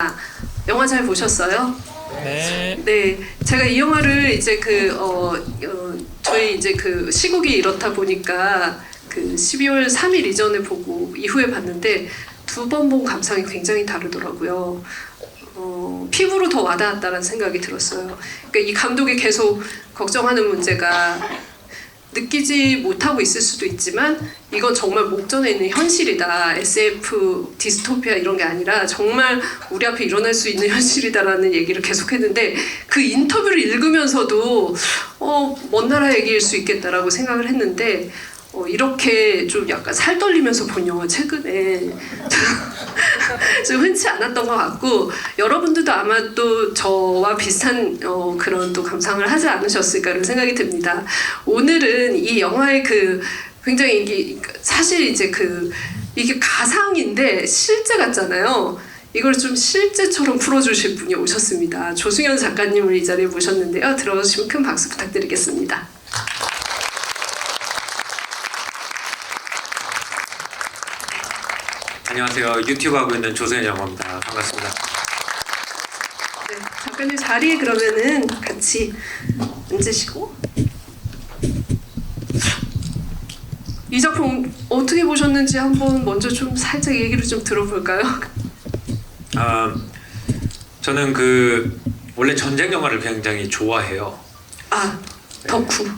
있습니다. 영화 잘 보셨어요? 네. 네, 제가 이 영화를 이제 저희 이제 그 시국이 이렇다 보니까 그 12월 3일 이전에 보고 이후에 봤는데 두 번 본 감상이 굉장히 다르더라고요. 피부로 더 와닿았다는 생각이 들었어요. 그러니까 이 감독이 계속 걱정하는 문제가 느끼지 못하고 있을 수도 있지만 이건 정말 목전에 있는 현실이다. SF, 디스토피아 이런 게 아니라 정말 우리 앞에 일어날 수 있는 현실이다라는 얘기를 계속했는데 그 인터뷰를 읽으면서도 먼 나라 얘기일 수 있겠다라고 생각을 했는데 이렇게 좀 약간 살 떨리면서 본 영화 최근에 좀 흔치 않았던 것 같고 여러분들도 아마 또 저와 비슷한 그런 또 감상을 하지 않으셨을까 라는 생각이 듭니다. 오늘은 이 영화의 그 굉장히 이게 사실 이제 이게 가상인데 실제 같잖아요. 이걸 좀 실제처럼 풀어주실 분이 오셨습니다. 조승현 작가님을 이 자리에 모셨는데요. 들어주시면 큰 박수 부탁드리겠습니다. 안녕하세요. 유튜브 하고 있는 조승현이라고 합니다. 반갑습니다. 네, 작가님 자리에 그러면은 같이 앉으시고 이 작품 어떻게 보셨는지 한번 먼저 좀 살짝 얘기를 좀 들어볼까요? 저는 원래 전쟁 영화를 굉장히 좋아해요. 덕후.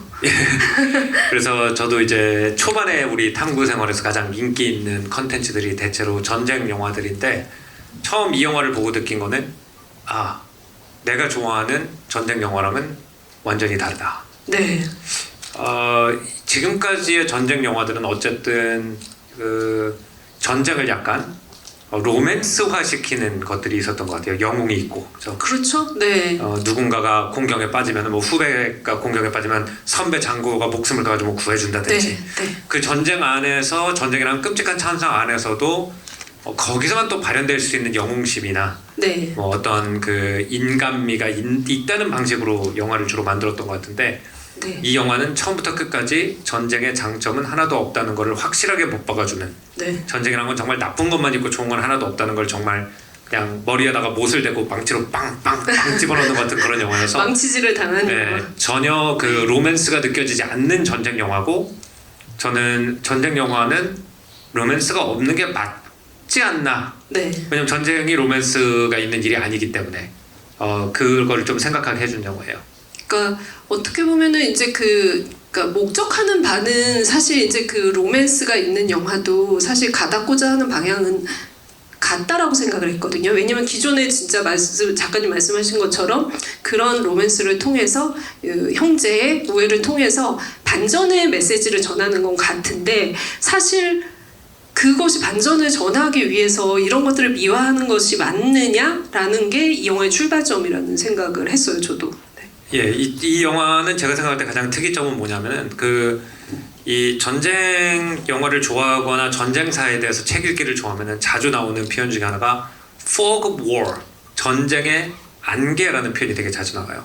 그래서 저도 이제 초반에 우리 탐구 생활에서 가장 인기 있는 컨텐츠들이 대체로 전쟁 영화들인데 처음 이 영화를 보고 느낀 거는 내가 좋아하는 전쟁 영화랑은 완전히 다르다. 네. 지금까지의 전쟁 영화들은 어쨌든 전쟁을 약간 로맨스화 시키는 것들이 있었던 것 같아요. 영웅이 있고. 그렇죠. 네. 누군가가 공경에 빠지면 후배가 공경에 빠지면 선배 장교가 목숨을 가지고 구해준다든지. 네. 그 전쟁 안에서 전쟁이라는 끔찍한 찬상 안에서도 거기서만 또 발현될 수 있는 영웅심이나 네. 어떤 그 인간미가 있다는 방식으로 영화를 주로 만들었던 것 같은데 네. 이 영화는 처음부터 끝까지 전쟁의 장점은 하나도 없다는 것을 확실하게 못 박아주는 네. 전쟁이라는 건 정말 나쁜 것만 있고 좋은 건 하나도 없다는 걸 정말 그냥 머리에다가 못을 대고 망치로 빵빵빵 집어넣는 것 같은 그런 영화여서 망치질을 당하는 영화. 전혀 그 로맨스가 느껴지지 않는 전쟁 영화고 저는 전쟁 영화는 로맨스가 없는 게 맞지 않나. 네. 왜냐면 전쟁이 로맨스가 있는 일이 아니기 때문에 그걸 좀 생각하게 해준 영화예요. 그러니까 어떻게 보면은 이제 그러니까 목적하는 바는 사실 이제 그 로맨스가 있는 영화도 사실 가닥고자 하는 방향은 같다라고 생각을 했거든요. 왜냐면 기존에 진짜 작가님 말씀하신 것처럼 그런 로맨스를 통해서 형제의 우애를 통해서 반전의 메시지를 전하는 건 같은데 사실 그것이 반전을 전하기 위해서 이런 것들을 미화하는 것이 맞느냐라는 게 이 영화의 출발점이라는 생각을 했어요. 저도. 예, 이 영화는 제가 생각할 때 가장 특이점은 뭐냐면은 이 전쟁 영화를 좋아하거나 전쟁사에 대해서 책 읽기를 좋아하면은 자주 나오는 표현 중에 하나가 fog of war, 전쟁의 안개라는 표현이 되게 자주 나와요.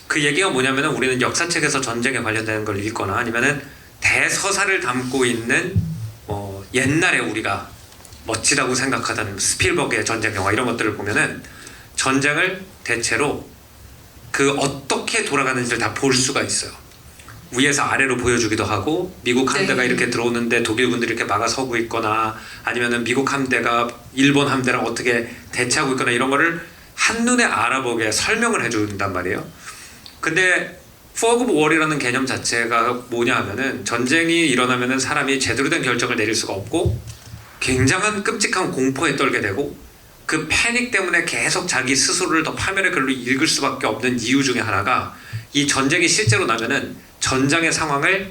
그 얘기가 뭐냐면은 우리는 역사책에서 전쟁에 관련된 걸 읽거나 아니면은 대서사를 담고 있는 옛날에 우리가 멋지다고 생각하던 스필버그의 전쟁 영화 이런 것들을 보면은 전쟁을 대체로 어떻게 돌아가는지를 다 볼 수가 있어요. 위에서 아래로 보여주기도 하고 미국 함대가 이렇게 들어오는데 독일군들이 이렇게 막아서고 있거나 아니면은 미국 함대가 일본 함대랑 어떻게 대치하고 있거나 이런 거를 한눈에 알아보게 설명을 해준단 말이에요. 근데 Fog of War이라는 개념 자체가 뭐냐 하면은 전쟁이 일어나면은 사람이 제대로 된 결정을 내릴 수가 없고 굉장한 끔찍한 공포에 떨게 되고 그 패닉 때문에 계속 자기 스스로를 더 파멸의 글로 읽을 수밖에 없는 이유 중에 하나가 이 전쟁이 실제로 나면은 전장의 상황을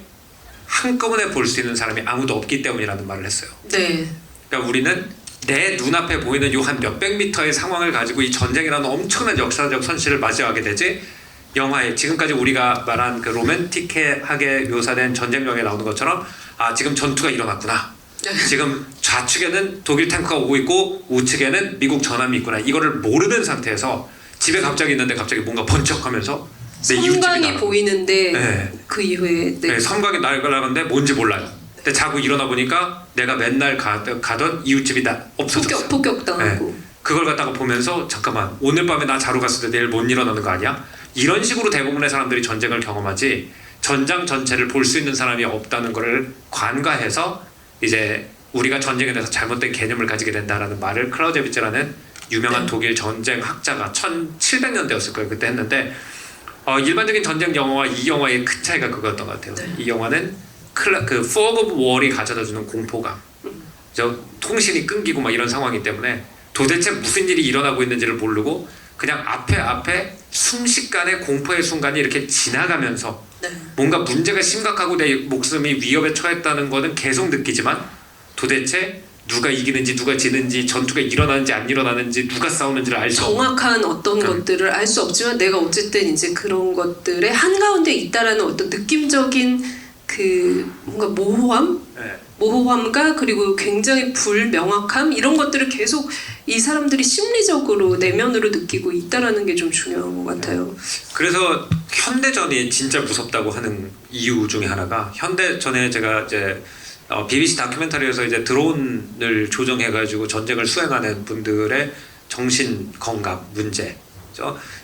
한꺼번에 볼 수 있는 사람이 아무도 없기 때문이라는 말을 했어요. 네. 그러니까 우리는 내 눈앞에 보이는 요 한 몇백 미터의 상황을 가지고 이 전쟁이라는 엄청난 역사적 현실을 맞이하게 되지 영화에 지금까지 우리가 말한 그 로맨틱하게 묘사된 전쟁 영화에 나오는 것처럼 지금 전투가 일어났구나. 지금 좌측에는 독일 탱크가 오고 있고 우측에는 미국 전함이 있구나. 이거를 모르는 상태에서 집에 갑자기 있는데 갑자기 뭔가 번쩍하면서 내 섬광이 보이는데 네. 그 이후에 네, 섬광이 날아가는데 뭔지 몰라요. 근데 자고 일어나 보니까 내가 맨날 가던 이웃집이 다 없어졌어요. 폭격당하고. 네. 그걸 갖다가 보면서 잠깐만 오늘 밤에 나 자러 갔을 때 내일 못 일어나는 거 아니야? 이런 식으로 대부분의 사람들이 전쟁을 경험하지 전장 전체를 볼 수 있는 사람이 없다는 것을 관가해서 이제 우리가 전쟁에 대해서 잘못된 개념을 가지게 된다라는 말을 클라우제비츠라는 유명한 네. 독일 전쟁 학자가 1700년대였을 거예요. 그때 했는데 일반적인 전쟁 영화와 이 영화의 큰 차이가 그거였던 것 같아요. 네. 이 영화는 그 fog of war이 가져다주는 공포감, 통신이 끊기고 막 이런 상황이기 때문에 도대체 무슨 일이 일어나고 있는지를 모르고 그냥 앞에 순식간에 공포의 순간이 이렇게 지나가면서 네. 뭔가 문제가 심각하고 내 목숨이 위협에 처했다는 거는 계속 느끼지만 도대체 누가 이기는지 누가 지는지 전투가 일어나는지 안 일어나는지 누가 싸우는지를 알 수 없는 정확한 어떤 것들을 알 수 없지만 내가 어쨌든 이제 그런 것들의 한가운데 있다라는 어떤 느낌적인 그 뭔가 모호함과 그리고 굉장히 불명확함 이런 것들을 계속 이 사람들이 심리적으로 내면으로 느끼고 있다라는 게 좀 중요한 것 같아요. 그래서 현대전이 진짜 무섭다고 하는 이유 중에 하나가 현대전에 제가 이제 BBC 다큐멘터리에서 이제 드론을 조정해가지고 전쟁을 수행하는 분들의 정신 건강 문제,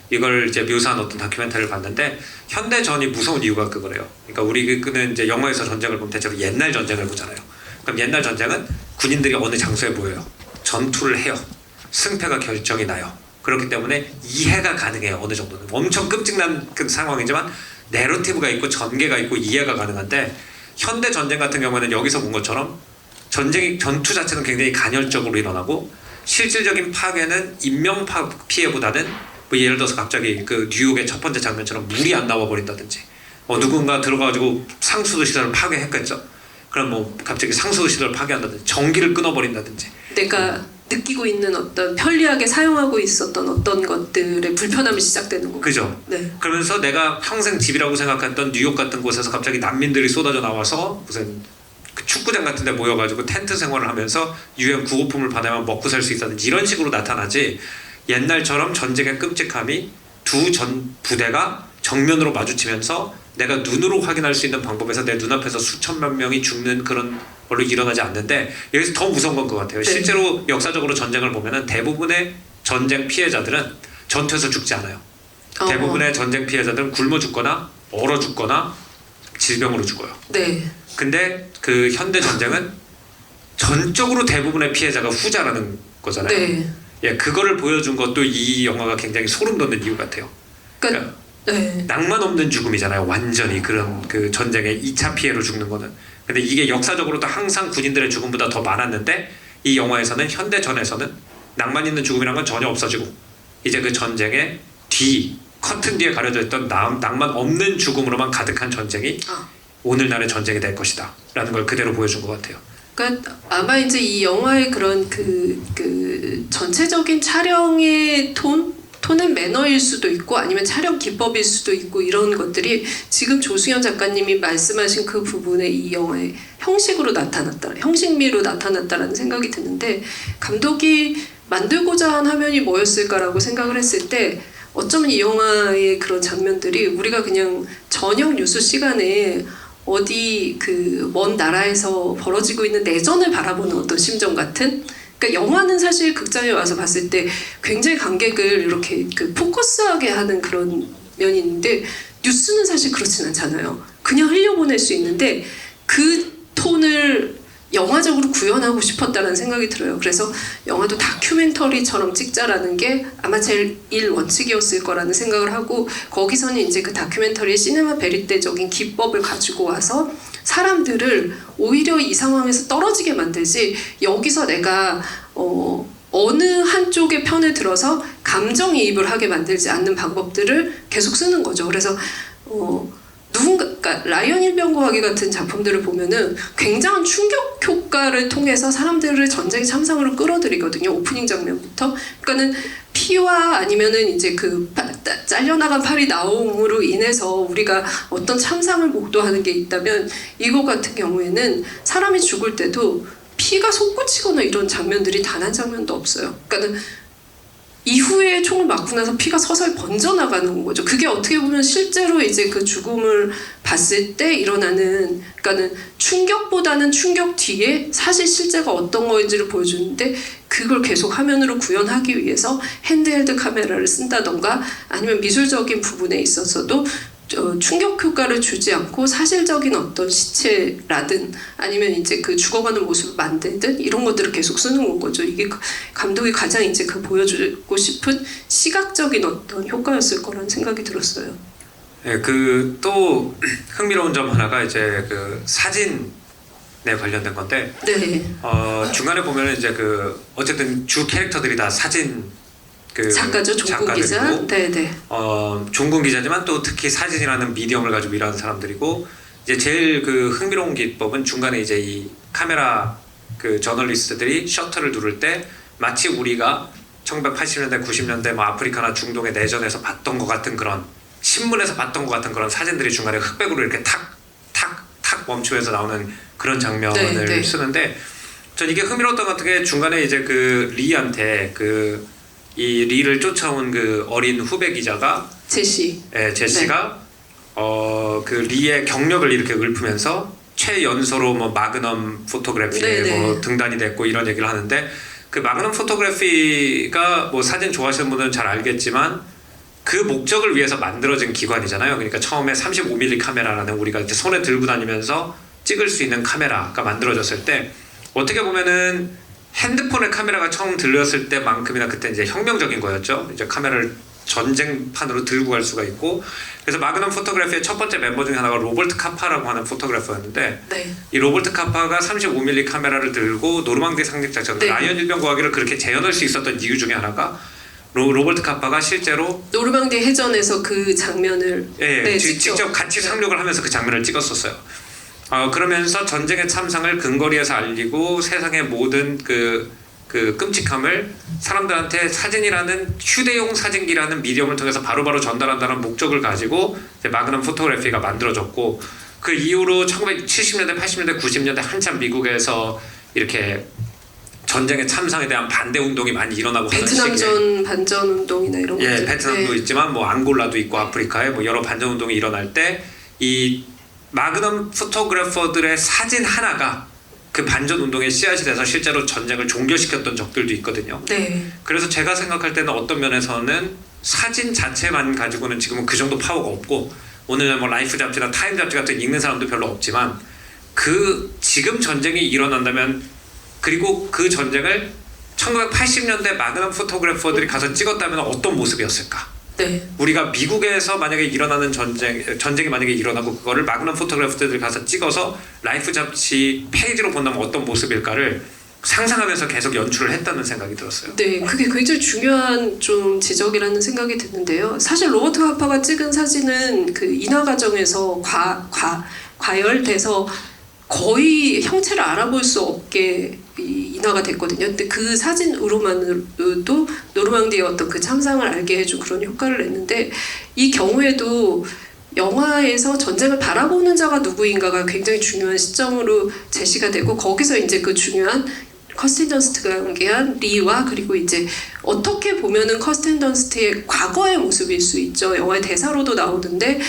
이걸 이제 묘사한 어떤 다큐멘터리를 봤는데 현대전이 무서운 이유가 그거래요. 그러니까 우리는 이제 영화에서 전쟁을 보면 대체로 옛날 전쟁을 보잖아요. 그럼 옛날 전쟁은 군인들이 어느 장소에 모여요. 전투를 해요. 승패가 결정이 나요. 그렇기 때문에 이해가 가능해요. 어느 정도는. 엄청 끔찍난 그 상황이지만 내러티브가 있고 전개가 있고 이해가 가능한데 현대 전쟁 같은 경우에는 여기서 본 것처럼 전투 자체는 굉장히 간헐적으로 일어나고 실질적인 파괴는 인명 피해보다는 뭐 예를 들어서 갑자기 그 뉴욕의 첫 번째 장면처럼 물이 안 나와 버린다든지 누군가 들어가가지고 상수도 시설을 파괴했겠죠. 그럼 뭐 갑자기 상수도 시설을 파괴한다든지 전기를 끊어버린다든지 내가 느끼고 있는 어떤 편리하게 사용하고 있었던 어떤 것들의 불편함이 시작되는 거고. 그죠? 네. 그러면서 내가 평생 집이라고 생각했던 뉴욕 같은 곳에서 갑자기 난민들이 쏟아져 나와서 무슨 그 축구장 같은 데 모여가지고 텐트 생활을 하면서 유엔 구호품을 받아야만 먹고 살 수 있다든지 이런 식으로 나타나지 옛날처럼 전쟁의 끔찍함이 두 전 부대가 정면으로 마주치면서 내가 눈으로 확인할 수 있는 방법에서 내 눈앞에서 수천만 명이 죽는 그런 걸로 일어나지 않는데 여기서 더 무서운 건 것 같아요. 네. 실제로 역사적으로 전쟁을 보면은 대부분의 전쟁 피해자들은 전투에서 죽지 않아요. 대부분의 전쟁 피해자들은 굶어 죽거나 얼어 죽거나 질병으로 죽어요. 네. 근데 그 현대 전쟁은 전적으로 대부분의 피해자가 후자라는 거잖아요. 네. 예, 그거를 보여준 것도 이 영화가 굉장히 소름 돋는 이유 같아요. 그러니까 네. 낭만 없는 죽음이잖아요. 완전히 그런 그 전쟁의 2차 피해로 죽는 거는. 근데 이게 역사적으로도 항상 군인들의 죽음보다 더 많았는데 이 영화에서는 현대전에서는 낭만 있는 죽음이란 건 전혀 없어지고 이제 그 전쟁의 커튼 뒤에 가려져 있던 낭만 없는 죽음으로만 가득한 전쟁이 오늘날의 전쟁이 될 것이다 라는 걸 그대로 보여준 것 같아요. 그러니까 아마 이제 이 영화의 그런 그 전체적인 촬영의 톤은 매너일 수도 있고 아니면 촬영 기법일 수도 있고 이런 것들이 지금 조승현 작가님이 말씀하신 그 부분에 이 영화의 형식미로 나타났다라는 생각이 드는데 감독이 만들고자 한 화면이 뭐였을까라고 생각을 했을 때 어쩌면 이 영화의 그런 장면들이 우리가 그냥 저녁 뉴스 시간에 어디 그 먼 나라에서 벌어지고 있는 내전을 바라보는 어떤 심정 같은. 그러니까 영화는 사실 극장에 와서 봤을 때 굉장히 관객을 이렇게 그 포커스하게 하는 그런 면이 있는데 뉴스는 사실 그렇진 않잖아요. 그냥 흘려보낼 수 있는데 그 톤을 영화적으로 구현하고 싶었다는 생각이 들어요. 그래서 영화도 다큐멘터리처럼 찍자라는 게 아마 제일 원칙이었을 거라는 생각을 하고 거기서는 이제 그 다큐멘터리의 시네마 베리테적인 기법을 가지고 와서 사람들을 오히려 이 상황에서 떨어지게 만들지 여기서 내가 어느 한쪽의 편에 들어서 감정이입을 하게 만들지 않는 방법들을 계속 쓰는 거죠. 그래서 그러니까 라이언 일병구하기 같은 작품들을 보면은 굉장한 충격 효과를 통해서 사람들을 전쟁의 참상으로 끌어들이거든요. 오프닝 장면부터. 그러니까는 피와 아니면은 이제 그 잘려나간 팔이 나옴으로 인해서 우리가 어떤 참상을 목도하는 게 있다면 이거 같은 경우에는 사람이 죽을 때도 피가 솟구치거나 이런 장면들이 단 한 장면도 없어요. 그러니까는 이후에 총을 맞고 나서 피가 서서히 번져나가는 거죠. 그게 어떻게 보면 실제로 이제 그 죽음을 봤을 때 일어나는, 그러니까는 충격보다는 충격 뒤에 사실 실제가 어떤 거인지를 보여주는데 그걸 계속 화면으로 구현하기 위해서 핸드헬드 카메라를 쓴다던가 아니면 미술적인 부분에 있어서도 충격 효과를 주지 않고 사실적인 어떤 시체라든 아니면 이제 그 죽어가는 모습을 만들든 이런 것들을 계속 쓰는 거죠. 이게 감독이 가장 이제 그 보여주고 싶은 시각적인 어떤 효과였을 거라는 생각이 들었어요. 네, 그 또 흥미로운 점 하나가 이제 그 사진에 관련된 건데, 네. 중간에 보면은 이제 그 어쨌든 주 캐릭터들이 다 사진 그 작가죠, 종군 기자. 작가들이고, 네네. 종군 기자지만 또 특히 사진이라는 미디엄을 가지고 일하는 사람들이고, 이제 제일 그 흥미로운 기법은 중간에 이제 이 카메라 그 저널리스트들이 셔터를 누를 때 마치 우리가 1980년대, 90년대 뭐 아프리카나 중동의 내전에서 봤던 것 같은 그런 신문에서 봤던 것 같은 그런 사진들이 중간에 흑백으로 이렇게 탁 멈추면서 나오는 그런 장면을 네. 쓰는데, 전 이게 흥미로웠던 것 같은 게 중간에 이제 그 리한테 그 이 리를 쫓아온 그 어린 후배 기자가 제시. 제시가 그 리의 경력을 이렇게 읊으면서 최연소로 뭐 마그넘 포토그래피에 네네. 뭐 등단이 됐고 이런 얘기를 하는데, 그 마그넘 포토그래피가 뭐 사진 좋아하시는 분들은 잘 알겠지만 그 목적을 위해서 만들어진 기관이잖아요. 그러니까 처음에 35mm 카메라라는 우리가 이제 손에 들고 다니면서 찍을 수 있는 카메라가 만들어졌을 때 어떻게 보면은 핸드폰의 카메라가 처음 들렸을 때만큼이나 그때 이제 혁명적인 거였죠. 이제 카메라를 전쟁판으로 들고 갈 수가 있고, 그래서 마그넘 포토그래피의 첫 번째 멤버 중에 하나가 로버트 카파라고 하는 포토그래퍼였는데, 네. 이 로버트 카파가 35mm 카메라를 들고 노르망디 상륙작전, 네. 라이언 일병과학기를 그렇게 재현할 수 있었던 이유 중에 하나가 로버트 카파가 실제로 노르망디 해전에서 그 장면을 직접 같이 상륙을 하면서 그 장면을 찍었었어요. 그러면서 전쟁의 참상을 근거리에서 알리고 세상의 모든 그 끔찍함을 사람들한테 사진이라는 휴대용 사진기라는 미디엄을 통해서 바로바로 전달한다는 목적을 가지고 이제 마그넘 포토그래피가 만들어졌고, 그 이후로 1970년대, 80년대, 90년대 한참 미국에서 이렇게 전쟁의 참상에 대한 반대 운동이 많이 일어나고 하는 시기에, 베트남전 반전 운동이나 이런 것들. 베트남도 있지만 뭐 앙골라도 있고 아프리카에 뭐 여러 반전 운동이 일어날 때 이 마그넘 포토그래퍼들의 사진 하나가 그 반전 운동의 씨앗이 돼서 실제로 전쟁을 종결시켰던 적들도 있거든요. 네. 그래서 제가 생각할 때는 어떤 면에서는 사진 자체만 가지고는 지금은 그 정도 파워가 없고, 오늘날 뭐 라이프 잡지나 타임 잡지 같은 읽는 사람도 별로 없지만, 그 지금 전쟁이 일어난다면, 그리고 그 전쟁을 1980년대 마그넘 포토그래퍼들이 가서 찍었다면 어떤 모습이었을까? 네. 우리가 미국에서 만약에 일어나는 전쟁이 만약에 일어나고 그거를 마그넘 포토그래퍼들이 가서 찍어서 라이프 잡지 페이지로 본다면 어떤 모습일까를 상상하면서 계속 연출을 했다는 생각이 들었어요. 네, 그게 굉장히 중요한 좀 지적이라는 생각이 드는데요. 사실 로버트 카파가 찍은 사진은 그 인화 과정에서 과열돼서 거의 형체를 알아볼 수 없게 인화가 됐거든요. 근데 그 사진으로만으로도 노르망디의 어떤 그 참상을 알게 해준 그런 효과를 냈는데, 이 경우에도 영화에서 전쟁을 바라보는 자가 누구인가가 굉장히 중요한 시점으로 제시가 되고, 거기서 이제 그 중요한 커스틴 던스트가 연기한 리와, 그리고 이제 어떻게 보면은 커스틴 던스트의 과거의 모습일 수 있죠. 영화의 대사로도 나오는데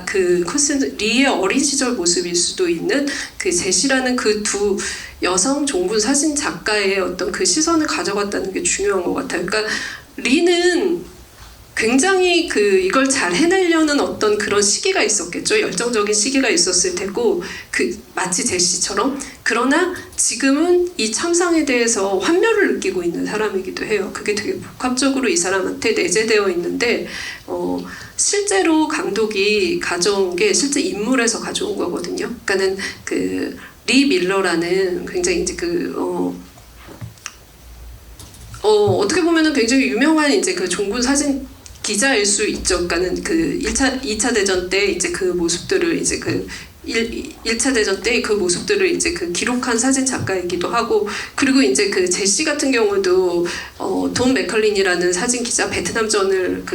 그 커스틴 리의 어린 시절 모습일 수도 있는 그 제시라는 그 두 여성 종군 사진 작가의 어떤 그 시선을 가져갔다는 게 중요한 것 같아요. 그러니까 리는 굉장히 이걸 잘 해내려는 어떤 그런 시기가 있었겠죠. 열정적인 시기가 있었을 테고, 마치 제시처럼. 그러나 지금은 이 참상에 대해서 환멸을 느끼고 있는 사람이기도 해요. 그게 되게 복합적으로 이 사람한테 내재되어 있는데, 실제로 감독이 가져온 게 실제 인물에서 가져온 거거든요. 그러니까는 리 밀러라는 굉장히 이제 어떻게 보면은 굉장히 유명한 이제 그 종군 사진 기자일 수 있죠. 그러니까는 2차 대전 때 이제 그 모습들을 이제 1차 대전 때 그 모습들을 이제 기록한 사진 작가이기도 하고, 그리고 이제 제시 같은 경우도 돈 맥컬린이라는 사진 기자, 베트남전을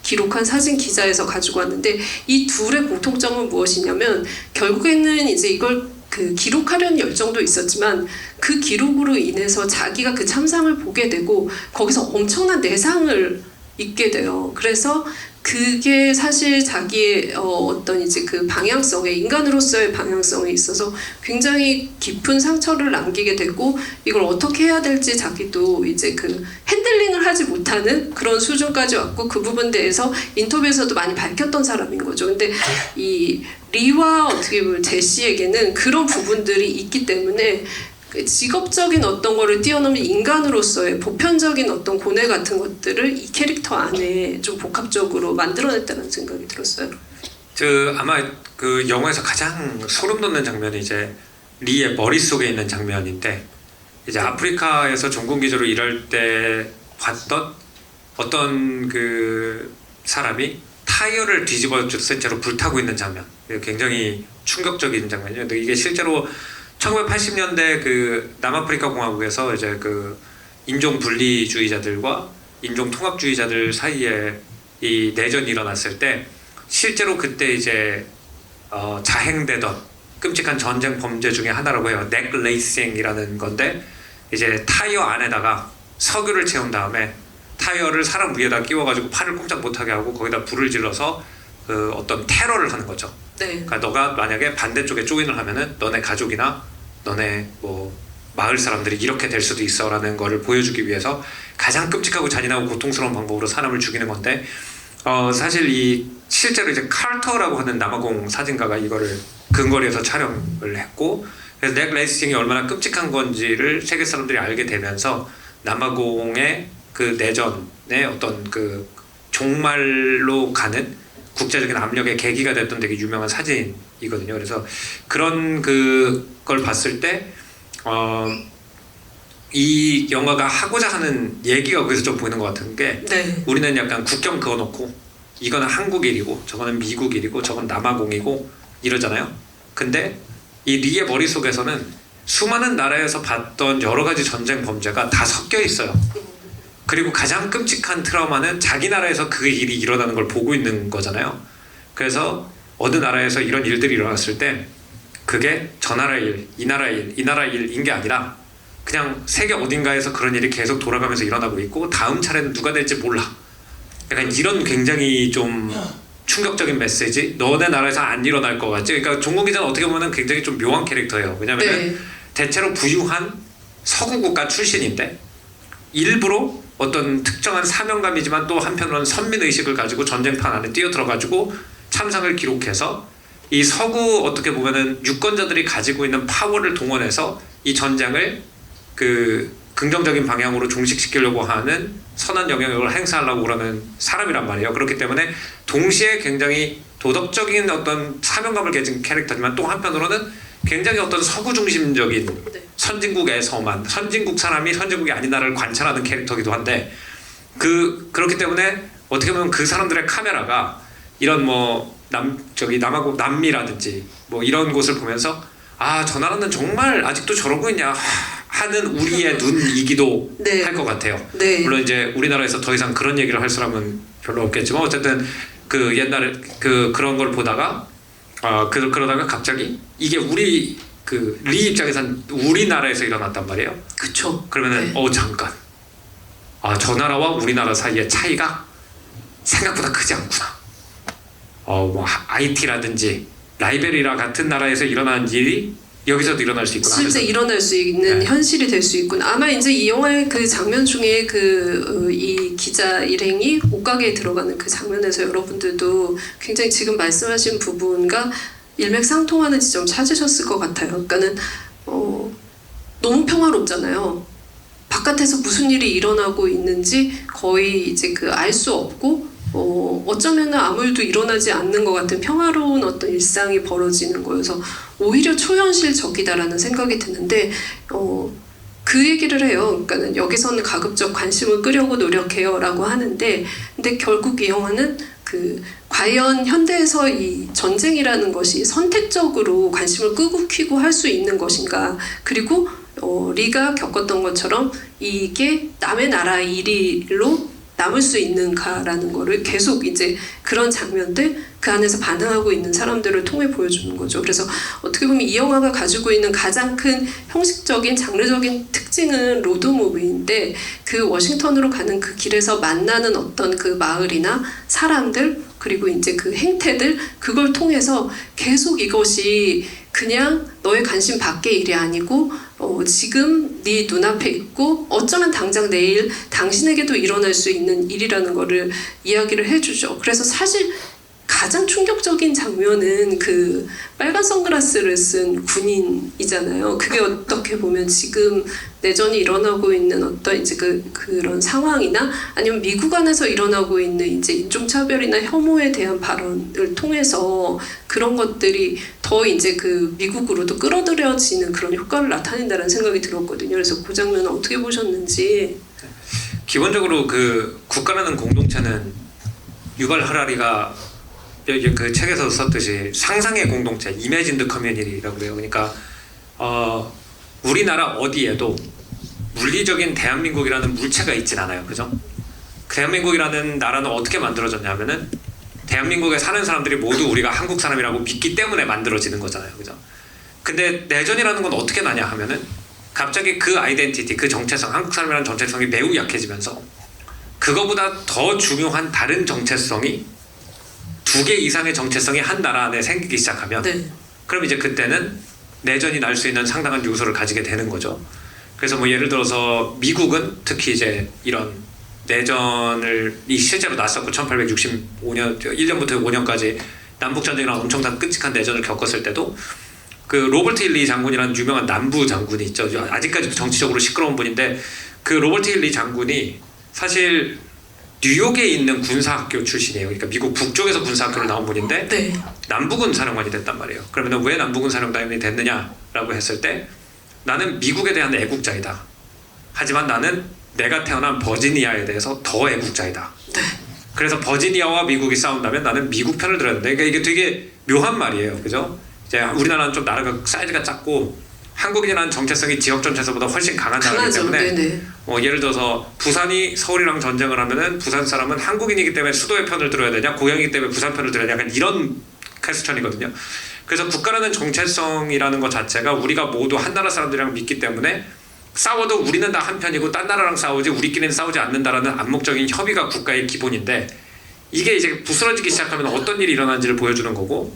기록한 사진 기자에서 가지고 왔는데, 이 둘의 공통점은 무엇이냐면 결국에는 이제 이걸 기록하려는 열정도 있었지만 그 기록으로 인해서 자기가 그 참상을 보게 되고 거기서 엄청난 내상을 잊게 돼요. 그래서 그게 사실 자기의 어떤 이제 그 방향성에 인간으로서의 방향성에 있어서 굉장히 깊은 상처를 남기게 되고 이걸 어떻게 해야 될지 자기도 이제 그 핸들링을 하지 못하는 그런 수준까지 왔고 그 부분에 대해서 인터뷰에서도 많이 밝혔던 사람인 거죠. 근데 이 리와 어떻게 보면 제시에게는 그런 부분들이 있기 때문에 그 직업적인 어떤 거를 뛰어넘는 인간으로서의 보편적인 어떤 고뇌 같은 것들을 이 캐릭터 안에 좀 복합적으로 만들어냈다는 생각이 들었어요. 아마 그 영화에서 가장 소름 돋는 장면이 이제 리의 머릿속에 있는 장면인데 이제 아프리카에서 전공기조로 일할 때 봤던 어떤 그 사람이 타이어를 뒤집어졌을 채로 불타고 있는 장면. 굉장히 충격적인 장면이에요. 근데 이게 실제로 1980년대 그 남아프리카 공화국에서 이제 그 인종 분리주의자들과 인종 통합주의자들 사이에 이 내전이 일어났을 때 실제로 그때 이제 자행되던 끔찍한 전쟁 범죄 중에 하나라고 해요. 넥레이싱이라는 건데 이제 타이어 안에다가 석유를 채운 다음에 타이어를 사람 위에다 끼워가지고 팔을 꼼짝 못하게 하고 거기다 불을 질러서 그 어떤 테러를 하는 거죠. 네. 그러니까 너가 만약에 반대쪽에 조인을 하면은 너네 가족이나 너네 뭐 마을 사람들이 이렇게 될 수도 있어라는 거를 보여주기 위해서 가장 끔찍하고 잔인하고 고통스러운 방법으로 사람을 죽이는 건데 사실 이 실제로 이제 칼터라고 하는 남아공 사진가가 이거를 근거리에서 촬영을 했고 그래서 넥 레이싱이 얼마나 끔찍한 건지를 세계 사람들이 알게 되면서 남아공의 그 내전의 어떤 그 종말로 가는 국제적인 압력의 계기가 됐던 되게 유명한 사진이거든요. 그래서 그런 그걸 봤을 때 이 영화가 하고자 하는 얘기가 거기서 좀 보이는 것 같은 게 네. 우리는 약간 국경 그어놓고 이거는 한국 일이고 저거는 미국 일이고 저건 남아공이고 이러잖아요. 근데 이 리의 머릿속에서는 수많은 나라에서 봤던 여러 가지 전쟁 범죄가 다 섞여 있어요. 그리고 가장 끔찍한 트라우마는 자기 나라에서 그 일이 일어나는 걸 보고 있는 거잖아요. 그래서 어느 나라에서 이런 일들이 일어났을 때 그게 저 나라 일, 이 나라 일, 이 나라 일인 게 아니라 그냥 세계 어딘가에서 그런 일이 계속 돌아가면서 일어나고 있고 다음 차례는 누가 될지 몰라. 약간 이런 굉장히 좀 충격적인 메시지. 너네 나라에서 안 일어날 것 같지? 그러니까 종국기자는 어떻게 보면 굉장히 좀 묘한 캐릭터예요. 왜냐하면 네. 대체로 부유한 서구 국가 출신인데 일부러 어떤 특정한 사명감이지만 또 한편으로는 선민의식을 가지고 전쟁판 안에 뛰어들어가지고 참상을 기록해서 이 서구 어떻게 보면은 유권자들이 가지고 있는 파워를 동원해서 이 전쟁을 그 긍정적인 방향으로 종식시키려고 하는 선한 영향력을 행사하려고 그러는 사람이란 말이에요. 그렇기 때문에 동시에 굉장히 도덕적인 어떤 사명감을 가진 캐릭터지만 또 한편으로는 굉장히 어떤 서구 중심적인 네. 선진국에서만 선진국 사람이 선진국이 아닌 나라를 관찰하는 캐릭터이기도 한데 그렇기 때문에 어떻게 보면 그 사람들의 카메라가 이런 뭐 남아공 남미라든지 뭐 이런 곳을 보면서 아 저 나라는 정말 아직도 저러고 있냐 하는 우리의 눈이기도 네. 할 것 같아요. 네. 물론 이제 우리나라에서 더 이상 그런 얘기를 할 사람은 별로 없겠지만 어쨌든 그 옛날에 그런 걸 보다가 그러다가 갑자기 이게 우리 그 리 입장에선 우리나라에서 일어났단 말이에요. 그쵸. 그러면은 네. 잠깐 저 나라와 우리나라 사이의 차이가 생각보다 크지 않구나. 뭐 IT라든지 라이베리아 같은 나라에서 일어난 일이 여기서도 일어날 수 있구나. 실제 일어날 수 있는 네. 현실이 될 수 있구나. 아마 이제 이 영화의 그 장면 중에 이 기자 일행이 옷가게에 들어가는 그 장면에서 여러분들도 굉장히 지금 말씀하신 부분과 일맥상통하는 지점 찾으셨을 것 같아요. 그러니까는 너무 평화롭잖아요. 바깥에서 무슨 일이 일어나고 있는지 거의 이제 그 알 수 없고 어쩌면은 아무 일도 일어나지 않는 것 같은 평화로운 어떤 일상이 벌어지는 거여서 오히려 초현실적이다라는 생각이 드는데 그 얘기를 해요. 그러니까는 여기서는 가급적 관심을 끄려고 노력해요라고 하는데 근데 결국 이 영화는 그 과연 현대에서 이 전쟁이라는 것이 선택적으로 관심을 끄고 켜고 할 수 있는 것인가 그리고 리가 겪었던 것처럼 이게 남의 나라 일로 남을 수 있는가라는 거를 계속 이제 그런 장면들 그 안에서 반응하고 있는 사람들을 통해 보여주는 거죠. 그래서 어떻게 보면 이 영화가 가지고 있는 가장 큰 형식적인 장르적인 특징은 로드 무비인데 그 워싱턴으로 가는 그 길에서 만나는 어떤 그 마을이나 사람들 그리고 이제 그 행태들 그걸 통해서 계속 이것이 그냥 너의 관심 밖의 일이 아니고 지금 네 눈앞에 있고 어쩌면 당장 내일 당신에게도 일어날 수 있는 일이라는 거를 이야기를 해주죠. 그래서 사실 가장 충격적인 장면은 그 빨간 선글라스를 쓴 군인이잖아요. 그게 어떻게 보면 지금 내전이 일어나고 있는 어떤 이제 그런 상황이나 아니면 미국 안에서 일어나고 있는 이제 인종차별이나 혐오에 대한 발언을 통해서 그런 것들이 더 이제 그 미국으로도 끌어들여지는 그런 효과를 나타낸다는 생각이 들었거든요. 그래서 그 장면은 어떻게 보셨는지. 기본적으로 그 국가라는 공동체는 유발 하라리가 그 책에서 썼듯이 상상의 공동체, Imagine the Community라고 그래요. 그러니까 우리나라 어디에도 물리적인 대한민국이라는 물체가 있진 않아요. 그죠? 대한민국이라는 나라는 어떻게 만들어졌냐면은 대한민국에 사는 사람들이 모두 우리가 한국 사람이라고 믿기 때문에 만들어지는 거잖아요. 그죠? 근데 내전이라는 건 어떻게 나냐 하면은 갑자기 그 아이덴티티, 그 정체성, 한국 사람이라는 정체성이 매우 약해지면서 그거보다 더 중요한 다른 정체성이 2개 이상의 정체성이 한 나라 안에 생기기 시작하면 그럼 이제 그때는 내전이 날 수 있는 상당한 요소를 가지게 되는 거죠. 그래서 뭐 예를 들어서 미국은 특히 이제 이런 내전을 실제로 났었고 1865년 1년부터 5년까지 남북전쟁이랑 엄청난 끔찍한 내전을 겪었을 때도 그 로버트 힐리 장군이라는 유명한 남부 장군이 있죠. 아직까지도 정치적으로 시끄러운 분인데 그 로버트 힐리 장군이 사실 뉴욕에 있는 군사학교 출신이에요. 그러니까 미국 북쪽에서 군사학교를 나온 분인데 남부군 사령관이 됐단 말이에요. 그러면 왜 남부군 사령관이 됐느냐라고 했을 때 나는 미국에 대한 애국자이다. 하지만 나는 내가 태어난 버지니아에 대해서 더 애국자이다. 그래서 버지니아와 미국이 싸운다면 나는 미국 편을 들어야 된다. 그러니까 이게 되게 묘한 말이에요. 그죠? 이제 우리나라는 좀 나라가 사이즈가 작고 한국인이라는 정체성이 지역 정체성보다 훨씬 강한 나라이기 때문에 예를 들어서 부산이 서울이랑 전쟁을 하면은 부산 사람은 한국인이기 때문에 수도의 편을 들어야 되냐 고향이기 때문에 부산 편을 들어야 되냐 약간 이런 퀘스천이거든요. 그래서 국가라는 정체성이라는 것 자체가 우리가 모두 한 나라 사람들이랑 믿기 때문에 싸워도 우리는 다 한 편이고 딴 나라랑 싸우지 우리끼리는 싸우지 않는다라는 암묵적인 협의가 국가의 기본인데 이게 이제 부스러지기 시작하면 어떤 일이 일어나는지를 보여주는 거고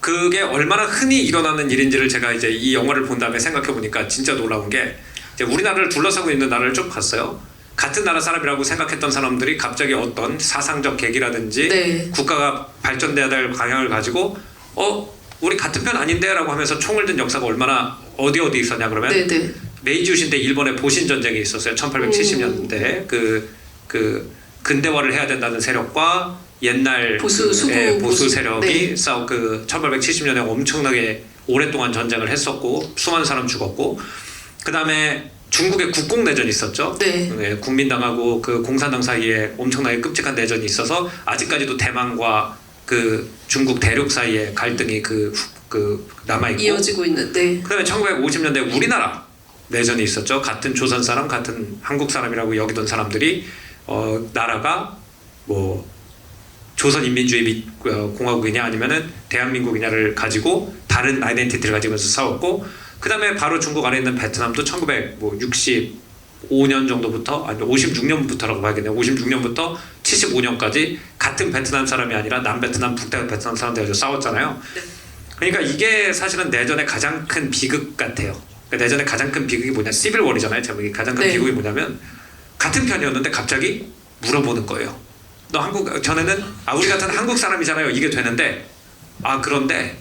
그게 얼마나 흔히 일어나는 일인지를 제가 이제 이 영화를 본 다음에 생각해 보니까 진짜 놀라운 게 이제 우리나라를 둘러싸고 있는 나라를 쭉 봤어요. 같은 나라 사람이라고 생각했던 사람들이 갑자기 어떤 사상적 계기라든지 국가가 발전돼야 될 방향을 가지고 우리 같은 편 아닌데 라고 하면서 총을 든 역사가 얼마나 어디 있었냐 그러면 메이지 유신 때 일본의 보신 전쟁이 있었어요. 1870년대 그 근대화를 해야 된다는 세력과 옛날 보수 세력이 싸우 그 1870년에 엄청나게 오랫동안 전쟁을 했었고 수많은 사람 죽었고 그 다음에 중국의 국공내전이 있었죠. 국민당하고 그 공산당 사이에 엄청나게 끔찍한 내전이 있어서 아직까지도 대만과 그 중국 대륙 사이에 갈등이 그 남아있고 이어지고 있는. 그다음에 1950년대 우리나라 내전이 있었죠. 같은 조선 사람, 같은 한국 사람이라고 여기던 사람들이 나라가 뭐 조선인민주의 공화국이냐 아니면은 대한민국이냐를 가지고 다른 아이덴티티를 가지면서 싸웠고 그 다음에 바로 중국 안에 있는 베트남도 1965년 정도부터 아니 56년부터라고 봐야겠네요. 56년부터 75년까지 같은 베트남 사람이 아니라 남베트남, 북베트남 사람들이 가지고 싸웠잖아요. 그러니까 이게 사실은 내전의 가장 큰 비극 같아요. 그러니까 내전의 가장 큰 비극이 뭐냐, 시빌워리잖아요. 제목이. 가장 큰 비극이 뭐냐면 같은 편이었는데 갑자기 물어보는 거예요. 너 전에는 우리 같은 한국 사람이잖아요. 이게 되는데 그런데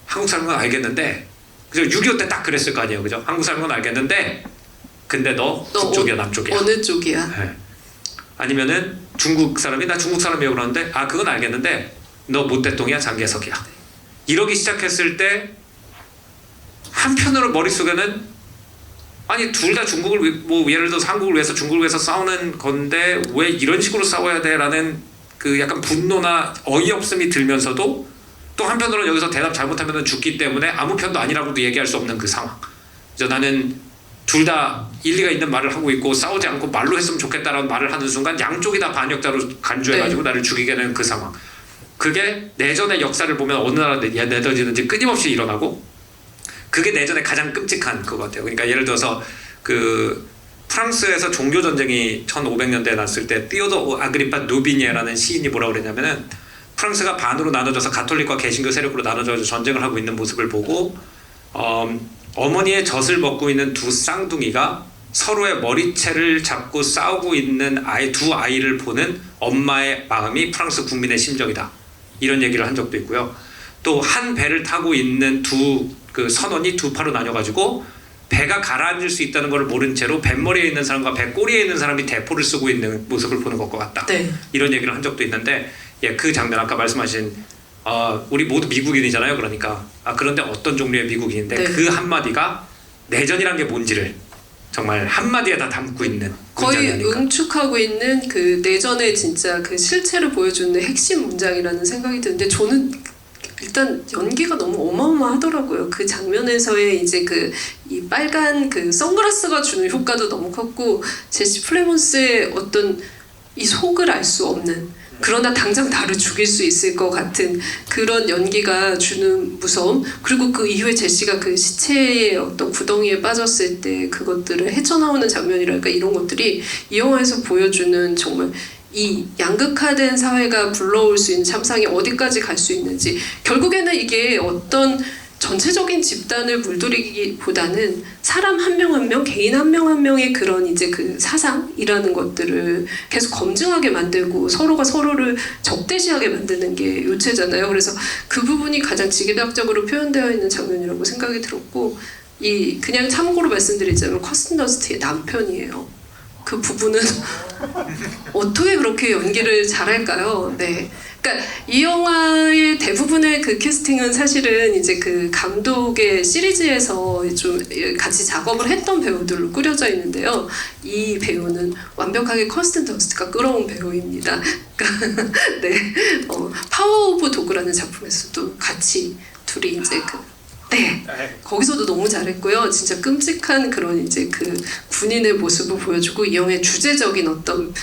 한국 사람인 건 알겠는데 그죠? 6.25 때 딱 그랬을 거 아니에요. 그죠? 한국 사람인 건 알겠는데 근데 너 북쪽이야 남쪽이야? 어느 쪽이야? 아니면은 중국 사람이 나 중국 사람이라고 그러는데 그건 알겠는데 너 모태똥이야 장개석이야? 이러기 시작했을 때 한편으로 머릿속에는 아니 둘 다 중국을 뭐 예를 들어서 한국을 위해서 중국을 위해서 싸우는 건데 왜 이런 식으로 싸워야 돼라는 그 약간 분노나 어이없음이 들면서도 또 한편으로는 여기서 대답 잘못하면 죽기 때문에 아무 편도 아니라고도 얘기할 수 없는 그 상황. 그래서 나는 둘 다 일리가 있는 말을 하고 있고 싸우지 않고 말로 했으면 좋겠다라는 말을 하는 순간 양쪽이 다 반역자로 간주해가지고 나를 죽이게 되는 그 상황. 그게 내전의 역사를 보면 어느 나라 내던지든지 끊임없이 일어나고 그게 내전의 가장 끔찍한 그거 같아요. 그러니까 예를 들어서 그 프랑스에서 종교 전쟁이 1500년대에 났을 때 띠오도 아그리파 누비니에라는 시인이 뭐라고 그랬냐면은 프랑스가 반으로 나눠져서 가톨릭과 개신교 세력으로 나눠져서 전쟁을 하고 있는 모습을 보고 어머니의 젖을 먹고 있는 두 쌍둥이가 서로의 머리채를 잡고 싸우고 있는 두 아이를 보는 엄마의 마음이 프랑스 국민의 심정이다. 이런 얘기를 한 적도 있고요. 또 한 배를 타고 있는 그 선원이 두 파로 나뉘어가지고 배가 가라앉을 수 있다는 걸 모른 채로 뱃머리에 있는 사람과 배꼬리에 있는 사람이 대포를 쓰고 있는 모습을 보는 것과 같다. 네. 이런 얘기를 한 적도 있는데 그 장면 아까 말씀하신 우리 모두 미국인이잖아요. 그러니까 그런데 어떤 종류의 미국인인데 네. 그 한마디가 내전이란 게 뭔지를 정말 한마디에 다 담고 있는 거의 문장이 아닐까. 응축하고 있는 그 내전의 진짜 그 실체를 보여주는 핵심 문장이라는 생각이 드는데 저는 일단 연기가 너무 어마어마하더라고요. 그 장면에서의 이제 이 빨간 그 선글라스가 주는 효과도 너무 컸고 제시 플레몬스의 어떤 이 속을 알 수 없는 그러나 당장 나를 죽일 수 있을 것 같은 그런 연기가 주는 무서움 그리고 그 이후에 제시가 그 시체의 어떤 구덩이에 빠졌을 때 그것들을 헤쳐나오는 장면이랄까 이런 것들이 이 영화에서 보여주는 정말 이 양극화된 사회가 불러올 수 있는 참상이 어디까지 갈 수 있는지 결국에는 이게 어떤 전체적인 집단을 물들이기보다는 사람 한 명 한 명, 개인 한 명 한 명의 그런 이제 그 사상이라는 것들을 계속 검증하게 만들고 서로가 서로를 적대시하게 만드는 게 요체잖아요. 그래서 그 부분이 가장 지기박적으로 표현되어 있는 장면이라고 생각이 들었고 그냥 참고로 말씀드리자면 커스틴 더스트의 남편이에요. 그 부분은 어떻게 그렇게 연기를 잘할까요? 네. 그러니까 이 영화의 대부분의 그 캐스팅은 사실은 이제 그 감독의 시리즈에서 좀 같이 작업을 했던 배우들로 꾸려져 있는데요. 이 배우는 완벽하게 커스틴 더스트가 끌어온 배우입니다. 그러니까 네, 파워 오브 도그라는 작품에서도 같이 둘이 이제 네, 거기서도 너무 잘했고요. 진짜 끔찍한 그런 이제 그 군인의 모습을 보여주고 이 영화의 주제적인 어떤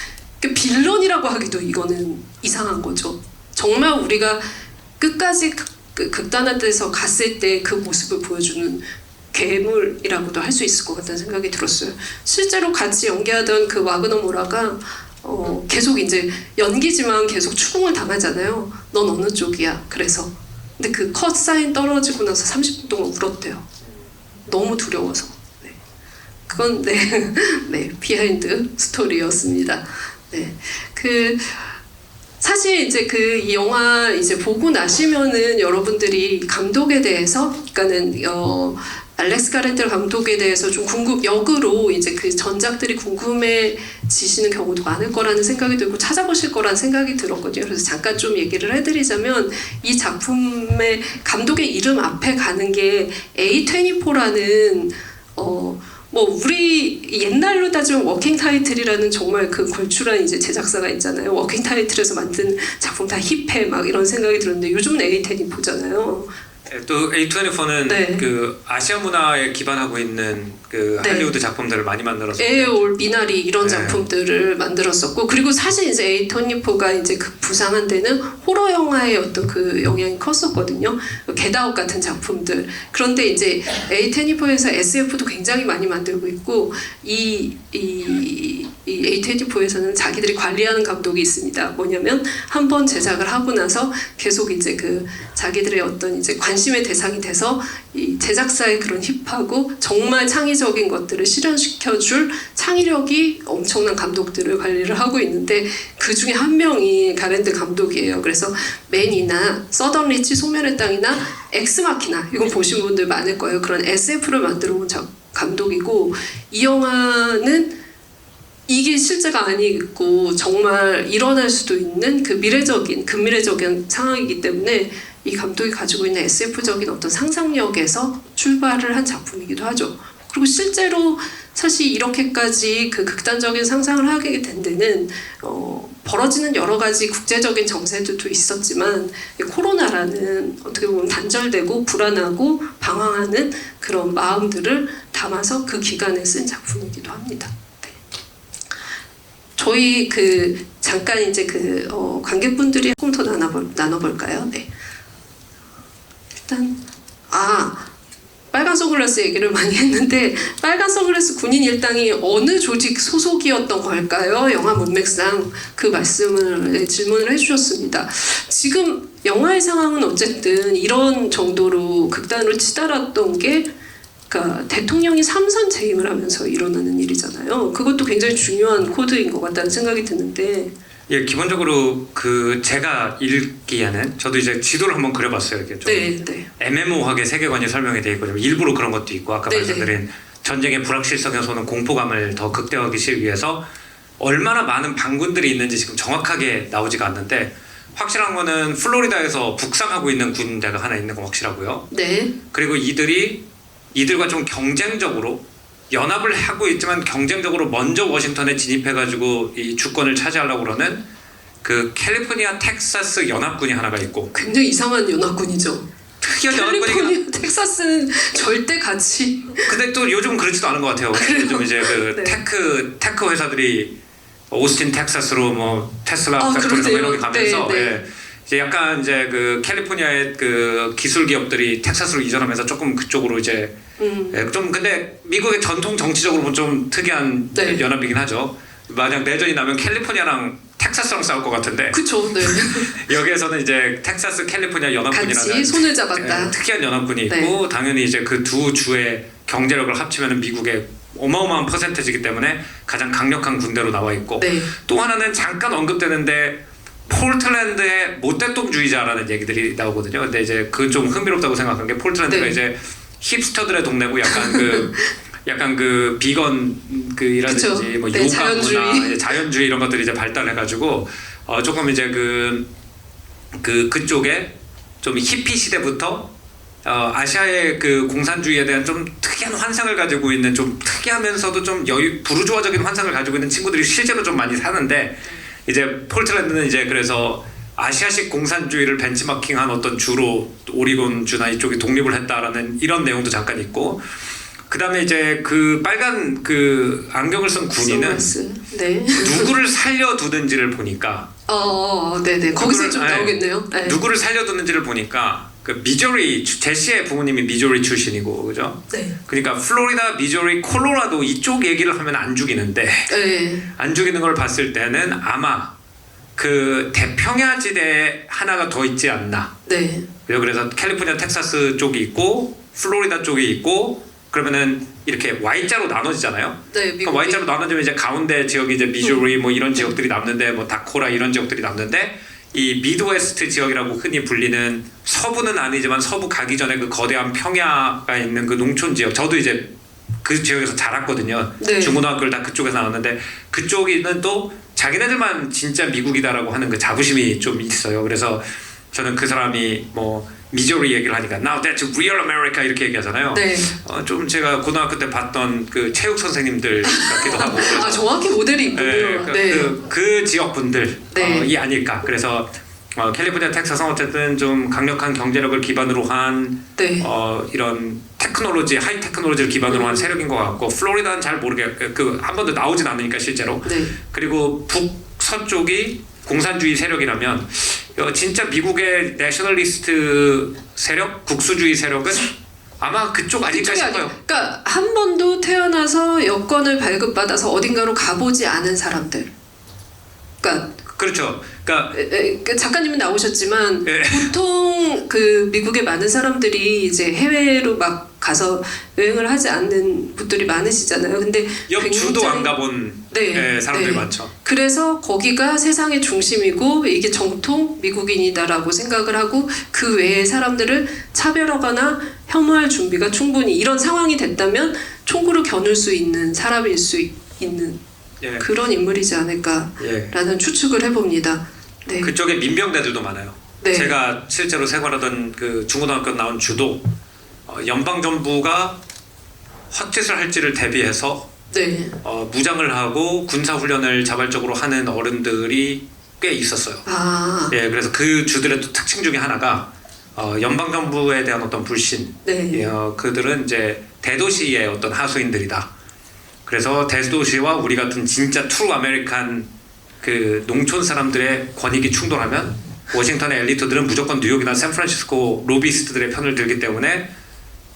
빌런이라고 하기도 이거는 이상한 거죠. 정말 우리가 끝까지 극단화돼서 갔을 때 그 모습을 보여주는 괴물이라고도 할 수 있을 것 같다는 생각이 들었어요. 실제로 같이 연기하던 그 와그너 모라가 계속 이제 연기지만 계속 추궁을 당하잖아요. 넌 어느 쪽이야? 그래서 근데 그 컷 사인 떨어지고 나서 30분 동안 울었대요. 너무 두려워서. 네. 그건 네 비하인드 스토리였습니다. 네, 사실 이제 이 영화 이제 보고 나시면은 여러분들이 감독에 대해서, 그러니까는 알렉스 가렌델 감독에 대해서 좀 역으로 이제 그 전작들이 궁금해지시는 경우도 많을 거라는 생각이 들고 찾아보실 거라는 생각이 들었거든요. 그래서 잠깐 좀 얘기를 해드리자면 이 작품의 감독의 이름 앞에 가는 게 A24라는 뭐 우리 옛날로 따지면 워킹 타이틀이라는 정말 그 걸출한 이제 제작사가 있잖아요. 워킹 타이틀에서 만든 작품 다 힙해 막 이런 생각이 들었는데 요즘은 A24잖아요. 또 A24는 네. 그 아시아 문화에 기반하고 있는 그 네. 할리우드 작품들을 많이 만들어서 에어올 미나리 이런 네. 작품들을 만들었었고 그리고 사실 이제 A24가 이제 그 부상한 데는 호러 영화의 어떤 그 영향이 컸었거든요. 겟아웃 같은 작품들. 그런데 이제 A24에서 SF도 굉장히 많이 만들고 있고 이 A24에서는 자기들이 관리하는 감독이 있습니다. 뭐냐면 한번 제작을 하고 나서 계속 이제 그 자기들의 어떤 이제 관심의 대상이 돼서 이 제작사의 그런 힙하고 정말 창의적인 것들을 실현시켜줄 창의력이 엄청난 감독들을 관리를 하고 있는데 그 중에 한 명이 가렌드 감독이에요. 그래서 맨이나 서던 리치 소멸의 땅이나 엑스마키나 이건 보신 분들 많을 거예요. 그런 SF를 만들어 온 감독이고 이 영화는 이게 실제가 아니고 정말 일어날 수도 있는 그 근미래적인 상황이기 때문에 이 감독이 가지고 있는 SF적인 어떤 상상력에서 출발을 한 작품이기도 하죠. 그리고 실제로 사실 이렇게까지 그 극단적인 상상을 하게 된 데는 벌어지는 여러 가지 국제적인 정세들도 있었지만 코로나라는 어떻게 보면 단절되고 불안하고 방황하는 그런 마음들을 담아서 그 기간에 쓴 작품이기도 합니다. 네. 저희 잠깐 이제 관객분들이 조금 더 나눠볼까요? 네. 일단 빨간 선글라스 얘기를 많이 했는데 빨간 선글라스 군인 일당이 어느 조직 소속이었던 걸까요? 영화 문맥상 그 말씀을 질문을 해주셨습니다. 지금 영화의 상황은 어쨌든 이런 정도로 극단으로 치달았던 게 그러니까 대통령이 3선 재임을 하면서 일어나는 일이잖아요. 그것도 굉장히 중요한 코드인 것 같다는 생각이 드는데 예, 기본적으로 제가 읽기에는 저도 이제 지도를 한번 그려봤어요. 이렇게 좀 애매모호하게 세계관이 설명이 되어 있거든요. 일부러 그런 것도 있고 아까 말씀드린 전쟁의 불확실성에서는 공포감을 더 극대화하기 위해서 얼마나 많은 반군들이 있는지 지금 정확하게 나오지가 않는데 확실한 거는 플로리다에서 북상하고 있는 군대가 하나 있는 건 확실하고요. 네. 그리고 이들과 좀 경쟁적으로 연합을 하고 있지만 경쟁적으로 먼저 워싱턴에 진입해가지고 이 주권을 차지하려고 그러는 그 캘리포니아 텍사스 연합군이 하나가 있고 굉장히 이상한 연합군이죠. 특이한 캘리포니아 텍사스는 절대 같이 근데 또 요즘 그렇지도 않은 것 같아요. 요즘 이제 네. 테크 회사들이 오스틴 텍사스로 뭐 테슬라 팩토리 이런 게 가면서 예. 이제 약간 이제 캘리포니아의 기술 기업들이 텍사스로 이전하면서 조금 그쪽으로 이제 좀 근데 미국의 전통 정치적으로 좀 특이한 연합이긴 하죠. 만약 내전이 나면 캘리포니아랑 텍사스랑 싸울 것 같은데. 그렇죠. 네. 여기에서는 이제 텍사스 캘리포니아 연합군이라는 같이 손을 잡았다. 특이한 연합군이 있고 당연히 이제 그 두 주의 경제력을 합치면 미국의 어마어마한 퍼센테이지이기 때문에 가장 강력한 군대로 나와 있고 또 하나는 잠깐 언급되는데. 폴틀랜드의 모택동주의자라는 얘기들이 나오거든요. 근데 이제 그 좀 흥미롭다고 생각한 게 폴틀랜드가 이제 힙스터들의 동네고 약간 비건 이라든지 뭐 요가 문화, 자연주의 이런 것들이 이제 발달해가지고 조금 이제 그쪽에 좀 히피 시대부터 아시아의 공산주의에 대한 좀 특이한 환상을 가지고 있는 좀 특이하면서도 좀 부르주아적인 환상을 가지고 있는 친구들이 실제로 좀 많이 사는데. 이제 폴틀랜드는 이제 그래서 아시아식 공산주의를 벤치마킹한 어떤 주로 오리곤 주나 이쪽이 독립을 했다라는 이런 내용도 잠깐 있고 그 다음에 이제 빨간 안경을 쓴 군인은 누구를 살려두는지를 보니까 네네 거기서 좀 나오겠네요. 네. 누구를 살려두는지를 보니까 미조리 제시의 부모님이 미조리 출신이고 그죠? 네. 그러니까 플로리다, 미조리, 콜로라도 이쪽 얘기를 하면 안 죽이는데 안 죽이는 걸 봤을 때는 아마 대평야 지대 하나가 더 있지 않나. 네. 그래서 캘리포니아, 텍사스 쪽이 있고 플로리다 쪽이 있고 그러면은 이렇게 Y자로 나눠지잖아요. 네. 그러니까 Y자로 나눠지면 이제 가운데 지역이 이제 미조리 뭐 이런 지역들이 남는데 뭐 다코라 이런 지역들이 남는데. 이 미드웨스트 지역이라고 흔히 불리는 서부는 아니지만 서부 가기 전에 거대한 평야가 있는 농촌 지역 저도 이제 그 지역에서 자랐거든요. 중고등학교를 다 그쪽에서 나왔는데 그쪽에는 또 자기네들만 진짜 미국이다라고 하는 자부심이 좀 있어요. 그래서 저는 그 사람이 뭐 미조리 얘기를 하니까 Now that's real America 이렇게 얘기하잖아요. 좀 제가 고등학교 때 봤던 체육 선생님들 같기도 하고. 정확히 모델이 있군요. 그 지역 분들이 아닐까. 그래서 캘리포니아, 텍사스는 어쨌든 좀 강력한 경제력을 기반으로 한 이런 테크놀로지, 하이 테크놀로지를 기반으로 한 세력인 것 같고 플로리다는 잘 한 번도 나오진 않으니까 실제로. 그리고 북서쪽이 공산주의 세력이라면 진짜 미국의 내셔널리스트 세력, 국수주의 세력은 아마 그쪽 아닐까 싶어요. 그러니까 한 번도 태어나서 여권을 발급받아서 어딘가로 가보지 않은 사람들. 그러니까 그렇죠. 그러니까 작가님은 나오셨지만 보통 미국의 많은 사람들이 이제 해외로 막 가서 여행을 하지 않는 분들이 많으시잖아요. 근데 주도 안 가본 사람들이 많죠. 그래서 거기가 세상의 중심이고 이게 정통 미국인이다라고 생각을 하고 그 외의 사람들을 차별하거나 혐오할 준비가 충분히 이런 상황이 됐다면 총구를 겨눌 수 있는 사람일 수 있는 그런 인물이지 않을까라는 추측을 해봅니다. 그쪽에 민병대들도 많아요. 제가 실제로 생활하던 중고등학교 나온 주도 연방정부가 헛짓을 할지를 대비해서 네. 무장을 하고 군사 훈련을 자발적으로 하는 어른들이 꽤 있었어요. 아, 예, 그래서 그 주들의 또 특징 중에 하나가 연방 정부에 대한 어떤 불신. 네. 예, 그들은 이제 대도시의 어떤 하수인들이다. 그래서 대도시와 우리 같은 진짜 트루 아메리칸 그 농촌 사람들의 권익이 충돌하면 워싱턴의 엘리트들은 무조건 뉴욕이나 샌프란시스코 로비스트들의 편을 들기 때문에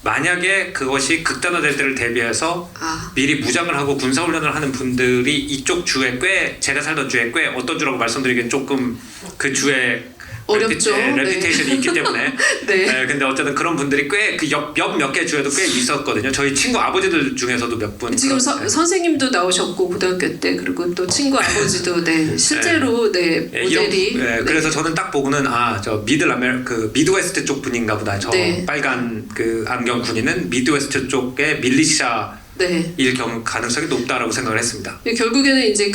만약에 그것이 극단화될 때를 대비해서 아, 미리 무장을 하고 군사훈련을 하는 분들이 이쪽 주에 꽤 제가 살던 주에 꽤 어떤 주라고 말씀드리기엔 조금 그 주에 어렵죠. 레피테이션이 있기 때문에 네. 근데 어쨌든 그런 분들이 꽤 그 몇 개 주에도 꽤 있었거든요. 저희 친구 아버지들 중에서도 몇 분 지금 네. 선생님도 나오셨고 고등학교 때 그리고 또 친구 아버지도 네 실제로 네 모델이 네, 그래서 저는 딱 보고는 저 미드웨스트 쪽 분인가 보다. 저 네. 빨간 그 안경 군인은 미드웨스트 쪽의 밀리시아 네. 일 가능성이 높다라고 생각을 했습니다. 결국에는 이제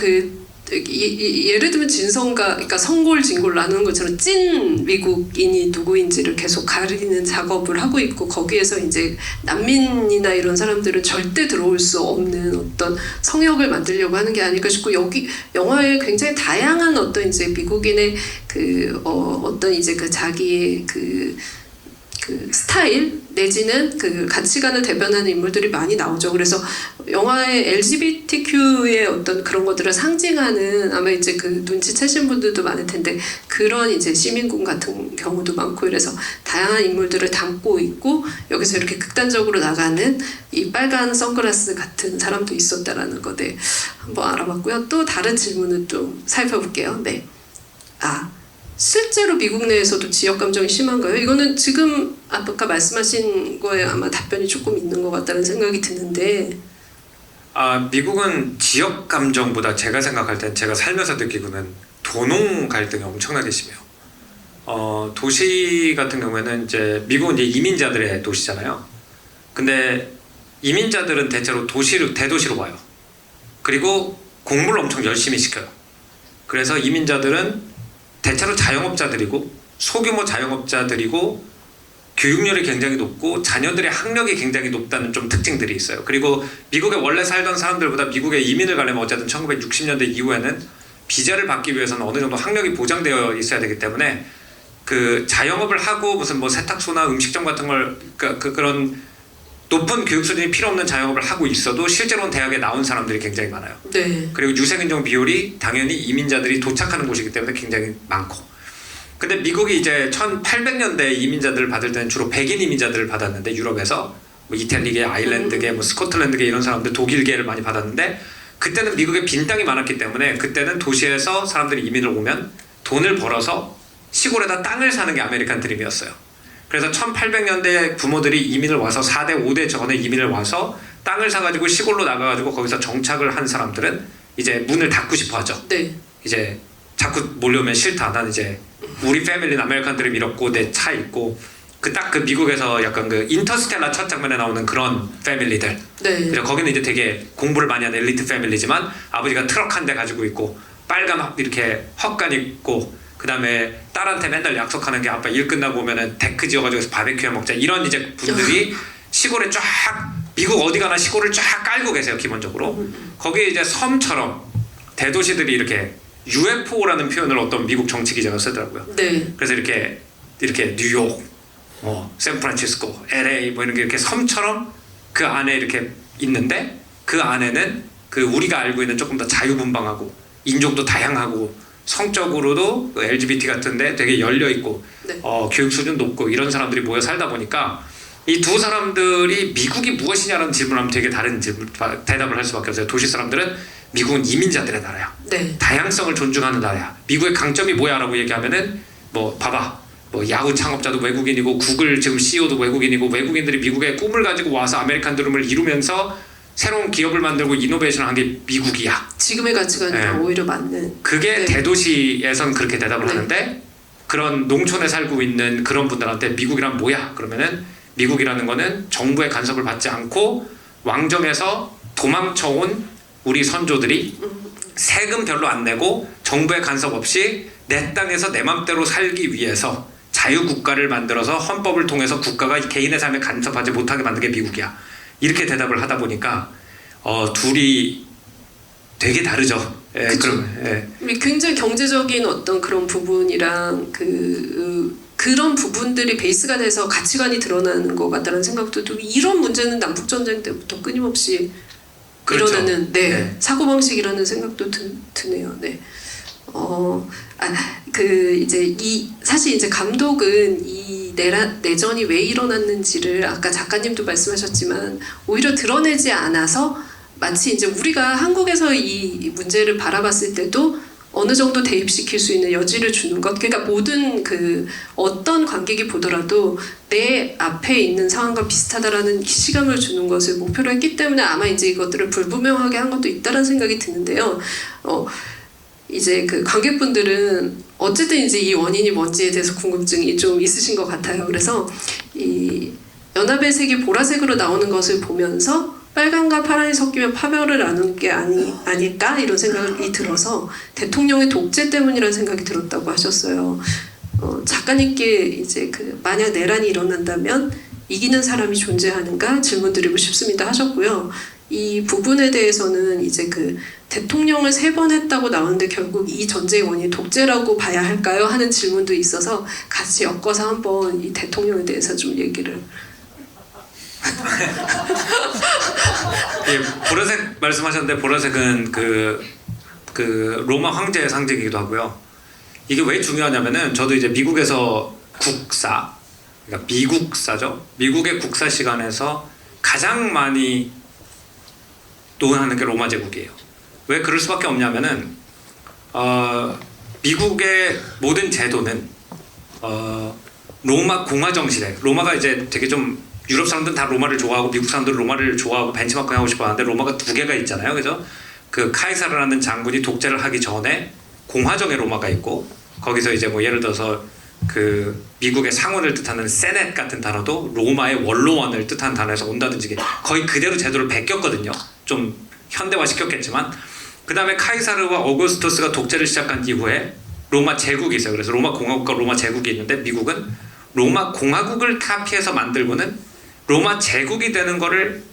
예를 들면 진성과 그러니까 성골 진골 나누는 것처럼 찐 미국인이 누구인지를 계속 가리는 작업을 하고 있고 거기에서 이제 난민이나 이런 사람들은 절대 들어올 수 없는 어떤 성역을 만들려고 하는 게 아닐까 싶고 여기 영화에 굉장히 다양한 어떤 이제 미국인의 어떤 이제 그 자기의 그 스타일 내지는 그 가치관을 대변하는 인물들이 많이 나오죠. 그래서 영화의 LGBTQ의 어떤 그런 것들을 상징하는 아마 이제 그 눈치채신 분들도 많을 텐데 그런 이제 시민군 같은 경우도 많고 이래서 다양한 인물들을 담고 있고 여기서 이렇게 극단적으로 나가는 이 빨간 선글라스 같은 사람도 있었다라는 거 네, 한번 알아봤고요. 또 다른 질문을 좀 살펴볼게요. 네. 실제로 미국 내에서도 지역 감정이 심한가요? 이거는 지금 아까 말씀하신 거에 아마 답변이 조금 있는 것 같다는 생각이 드는데 미국은 지역 감정보다 제가 생각할 땐 제가 살면서 느끼고는 도농 갈등이 엄청나게 심해요. 도시 같은 경우에는 이제 미국은 이제 이민자들의 도시잖아요. 근데 이민자들은 대체로 대도시로 와요. 그리고 공부를 엄청 열심히 시켜요. 그래서 이민자들은 대체로 자영업자들이고 소규모 자영업자들이고 교육률이 굉장히 높고 자녀들의 학력이 굉장히 높다는 좀 특징들이 있어요. 그리고 미국에 원래 살던 사람들보다 미국에 이민을 가려면 어쨌든 1960년대 이후에는 비자를 받기 위해서는 어느 정도 학력이 보장되어 있어야 되기 때문에 그 자영업을 하고 무슨 뭐 세탁소나 음식점 같은 걸 그런 높은 교육 수준이 필요 없는 자영업을 하고 있어도 실제로는 대학에 나온 사람들이 굉장히 많아요. 네. 그리고 유색인종 비율이 당연히 이민자들이 도착하는 곳이기 때문에 굉장히 많고. 근데 미국이 이제 1800년대 이민자들을 받을 때는 주로 백인 이민자들을 받았는데 유럽에서 뭐 이탈리계, 아일랜드계, 뭐 스코틀랜드계 이런 사람들 독일계를 많이 받았는데 그때는 미국에 빈 땅이 많았기 때문에 그때는 도시에서 사람들이 이민을 오면 돈을 벌어서 시골에다 땅을 사는 게 아메리칸 드림이었어요. 그래서 1800년대 부모들이 이민을 와서 4대 5대 전에 이민을 와서 땅을 사가지고 시골로 나가가지고 거기서 정착을 한 사람들은 이제 문을 닫고 싶어 하죠. 네. 이제 자꾸 몰려오면 싫다. 난 이제 우리 패밀리는 아메리칸 드림 이렇고 내 차 있고 그 미국에서 약간 그 인터스텔라 첫 장면에 나오는 그런 패밀리들. 네. 그래서 거기는 이제 되게 공부를 많이 하는 엘리트 패밀리지만 아버지가 트럭 한 대 가지고 있고 빨간 이렇게 헛간 입고 그 다음에 딸한테 맨날 약속하는 게 아빠 일 끝나고 오면은 데크 지어가지고 바베큐 해 먹자 이런 이제 분들이 시골에 쫙 미국 어디 가나 시골을 쫙 깔고 계세요 기본적으로. 거기에 이제 섬처럼 대도시들이 이렇게 UFO라는 표현을 어떤 미국 정치 기자가 쓰더라고요. 네. 그래서 이렇게 뉴욕, 샌프란시스코, LA 뭐 이런 게 이렇게 섬처럼 그 안에 이렇게 있는데 그 안에는 그 우리가 알고 있는 조금 더 자유분방하고 인종도 다양하고 성적으로도 LGBT 같은데 되게 열려 있고 네. 교육 수준 높고 이런 사람들이 모여 살다 보니까 이 두 사람들이 미국이 무엇이냐라는 질문하면 되게 다른 대답을 할 수밖에 없어요. 도시 사람들은 미국은 이민자들의 나라야. 네. 다양성을 존중하는 나라야. 미국의 강점이 뭐야라고 얘기하면은 뭐 봐봐. 뭐 야후 창업자도 외국인이고 구글 지금 CEO도 외국인이고 외국인들이 미국의 꿈을 가지고 와서 아메리칸 드림을 이루면서 새로운 기업을 만들고 이노베이션을 한 게 미국이야. 지금의 가치관이랑 네. 오히려 맞는. 그게 네. 대도시에선 그렇게 대답을 네. 하는데 그런 농촌에 살고 있는 그런 분들한테 미국이란 뭐야? 그러면은 미국이라는 거는 정부의 간섭을 받지 않고 왕정에서 도망쳐온 우리 선조들이 세금 별로 안 내고 정부의 간섭 없이 내 땅에서 내 맘대로 살기 위해서 자유국가를 만들어서 헌법을 통해서 국가가 개인의 삶에 간섭하지 못하게 만든 게 미국이야. 이렇게 대답을 하다 보니까 둘이 되게 다르죠. 예, 그쵸. 그럼 굉장히 경제적인 어떤 그런 부분이랑 그런 부분들이 베이스가 돼서 가치관이 드러나는 것 같다는 생각도 들고 이런 문제는 남북 전쟁 때부터 끊임없이 그렇죠. 일어나는 네. 사고 방식이라는 생각도 드네요. 네. 사실 이제 감독은 이 내전이 왜 일어났는지를 아까 작가님도 말씀하셨지만 오히려 드러내지 않아서 마치 이제 우리가 한국에서 이 문제를 바라봤을 때도 어느 정도 대입시킬 수 있는 여지를 주는 것. 그러니까 모든 어떤 관객이 보더라도 내 앞에 있는 상황과 비슷하다라는 시감을 주는 것을 목표로 했기 때문에 아마 이제 이것들을 불분명하게 한 것도 있다라는 생각이 드는데요. 이제 관객분들은 어쨌든 이제 이 원인이 뭔지에 대해서 궁금증이 좀 있으신 것 같아요. 그래서 이 연합의 색이 보라색으로 나오는 것을 보면서 빨간과 파란이 섞이면 파멸을 나누는 게 아닐까 이런 생각이 들어서 대통령의 독재 때문이라는 생각이 들었다고 하셨어요. 작가님께 이제 만약 내란이 일어난다면 이기는 사람이 존재하는가 질문드리고 싶습니다 하셨고요. 이 부분에 대해서는 이제 대통령을 3번 했다고 나오는데 결국 이 전쟁의 원인이 독재라고 봐야 할까요? 하는 질문도 있어서 같이 엮어서 한번 이 대통령에 대해서 좀 얘기를. 예, 보라색 말씀하셨는데 보라색은 그 로마 황제의 상징이기도 하고요. 이게 왜 중요하냐면은 저도 이제 미국에서 그러니까 미국사죠. 미국의 국사 시간에서 가장 많이 논하는 게 로마 제국이에요. 왜 그럴 수밖에 없냐면은 미국의 모든 제도는 로마 공화 정시대. 로마가 이제 되게 좀 유럽 사람들은 다 로마를 좋아하고 미국 사람들은 로마를 좋아하고 벤치마킹 하고 싶어 하는데 로마가 2개가 있잖아요. 그죠? 카이사르라는 장군이 독재를 하기 전에 공화정의 로마가 있고 거기서 이제 뭐 예를 들어서 미국의 상원을 뜻하는 세넷 같은 단어도 로마의 원로원을 뜻하는 단어에서 온다든지 거의 그대로 제도를 베꼈거든요. 좀 현대화 시켰겠지만 그 다음에 카이사르와 어구스투스가 독재를 시작한 이후에 로마 제국이 있어요. 그래서 로마 공화국과 로마 제국이 있는데 미국은 로마 공화국을 카피해서 만들고는 로마 제국이 되는 거를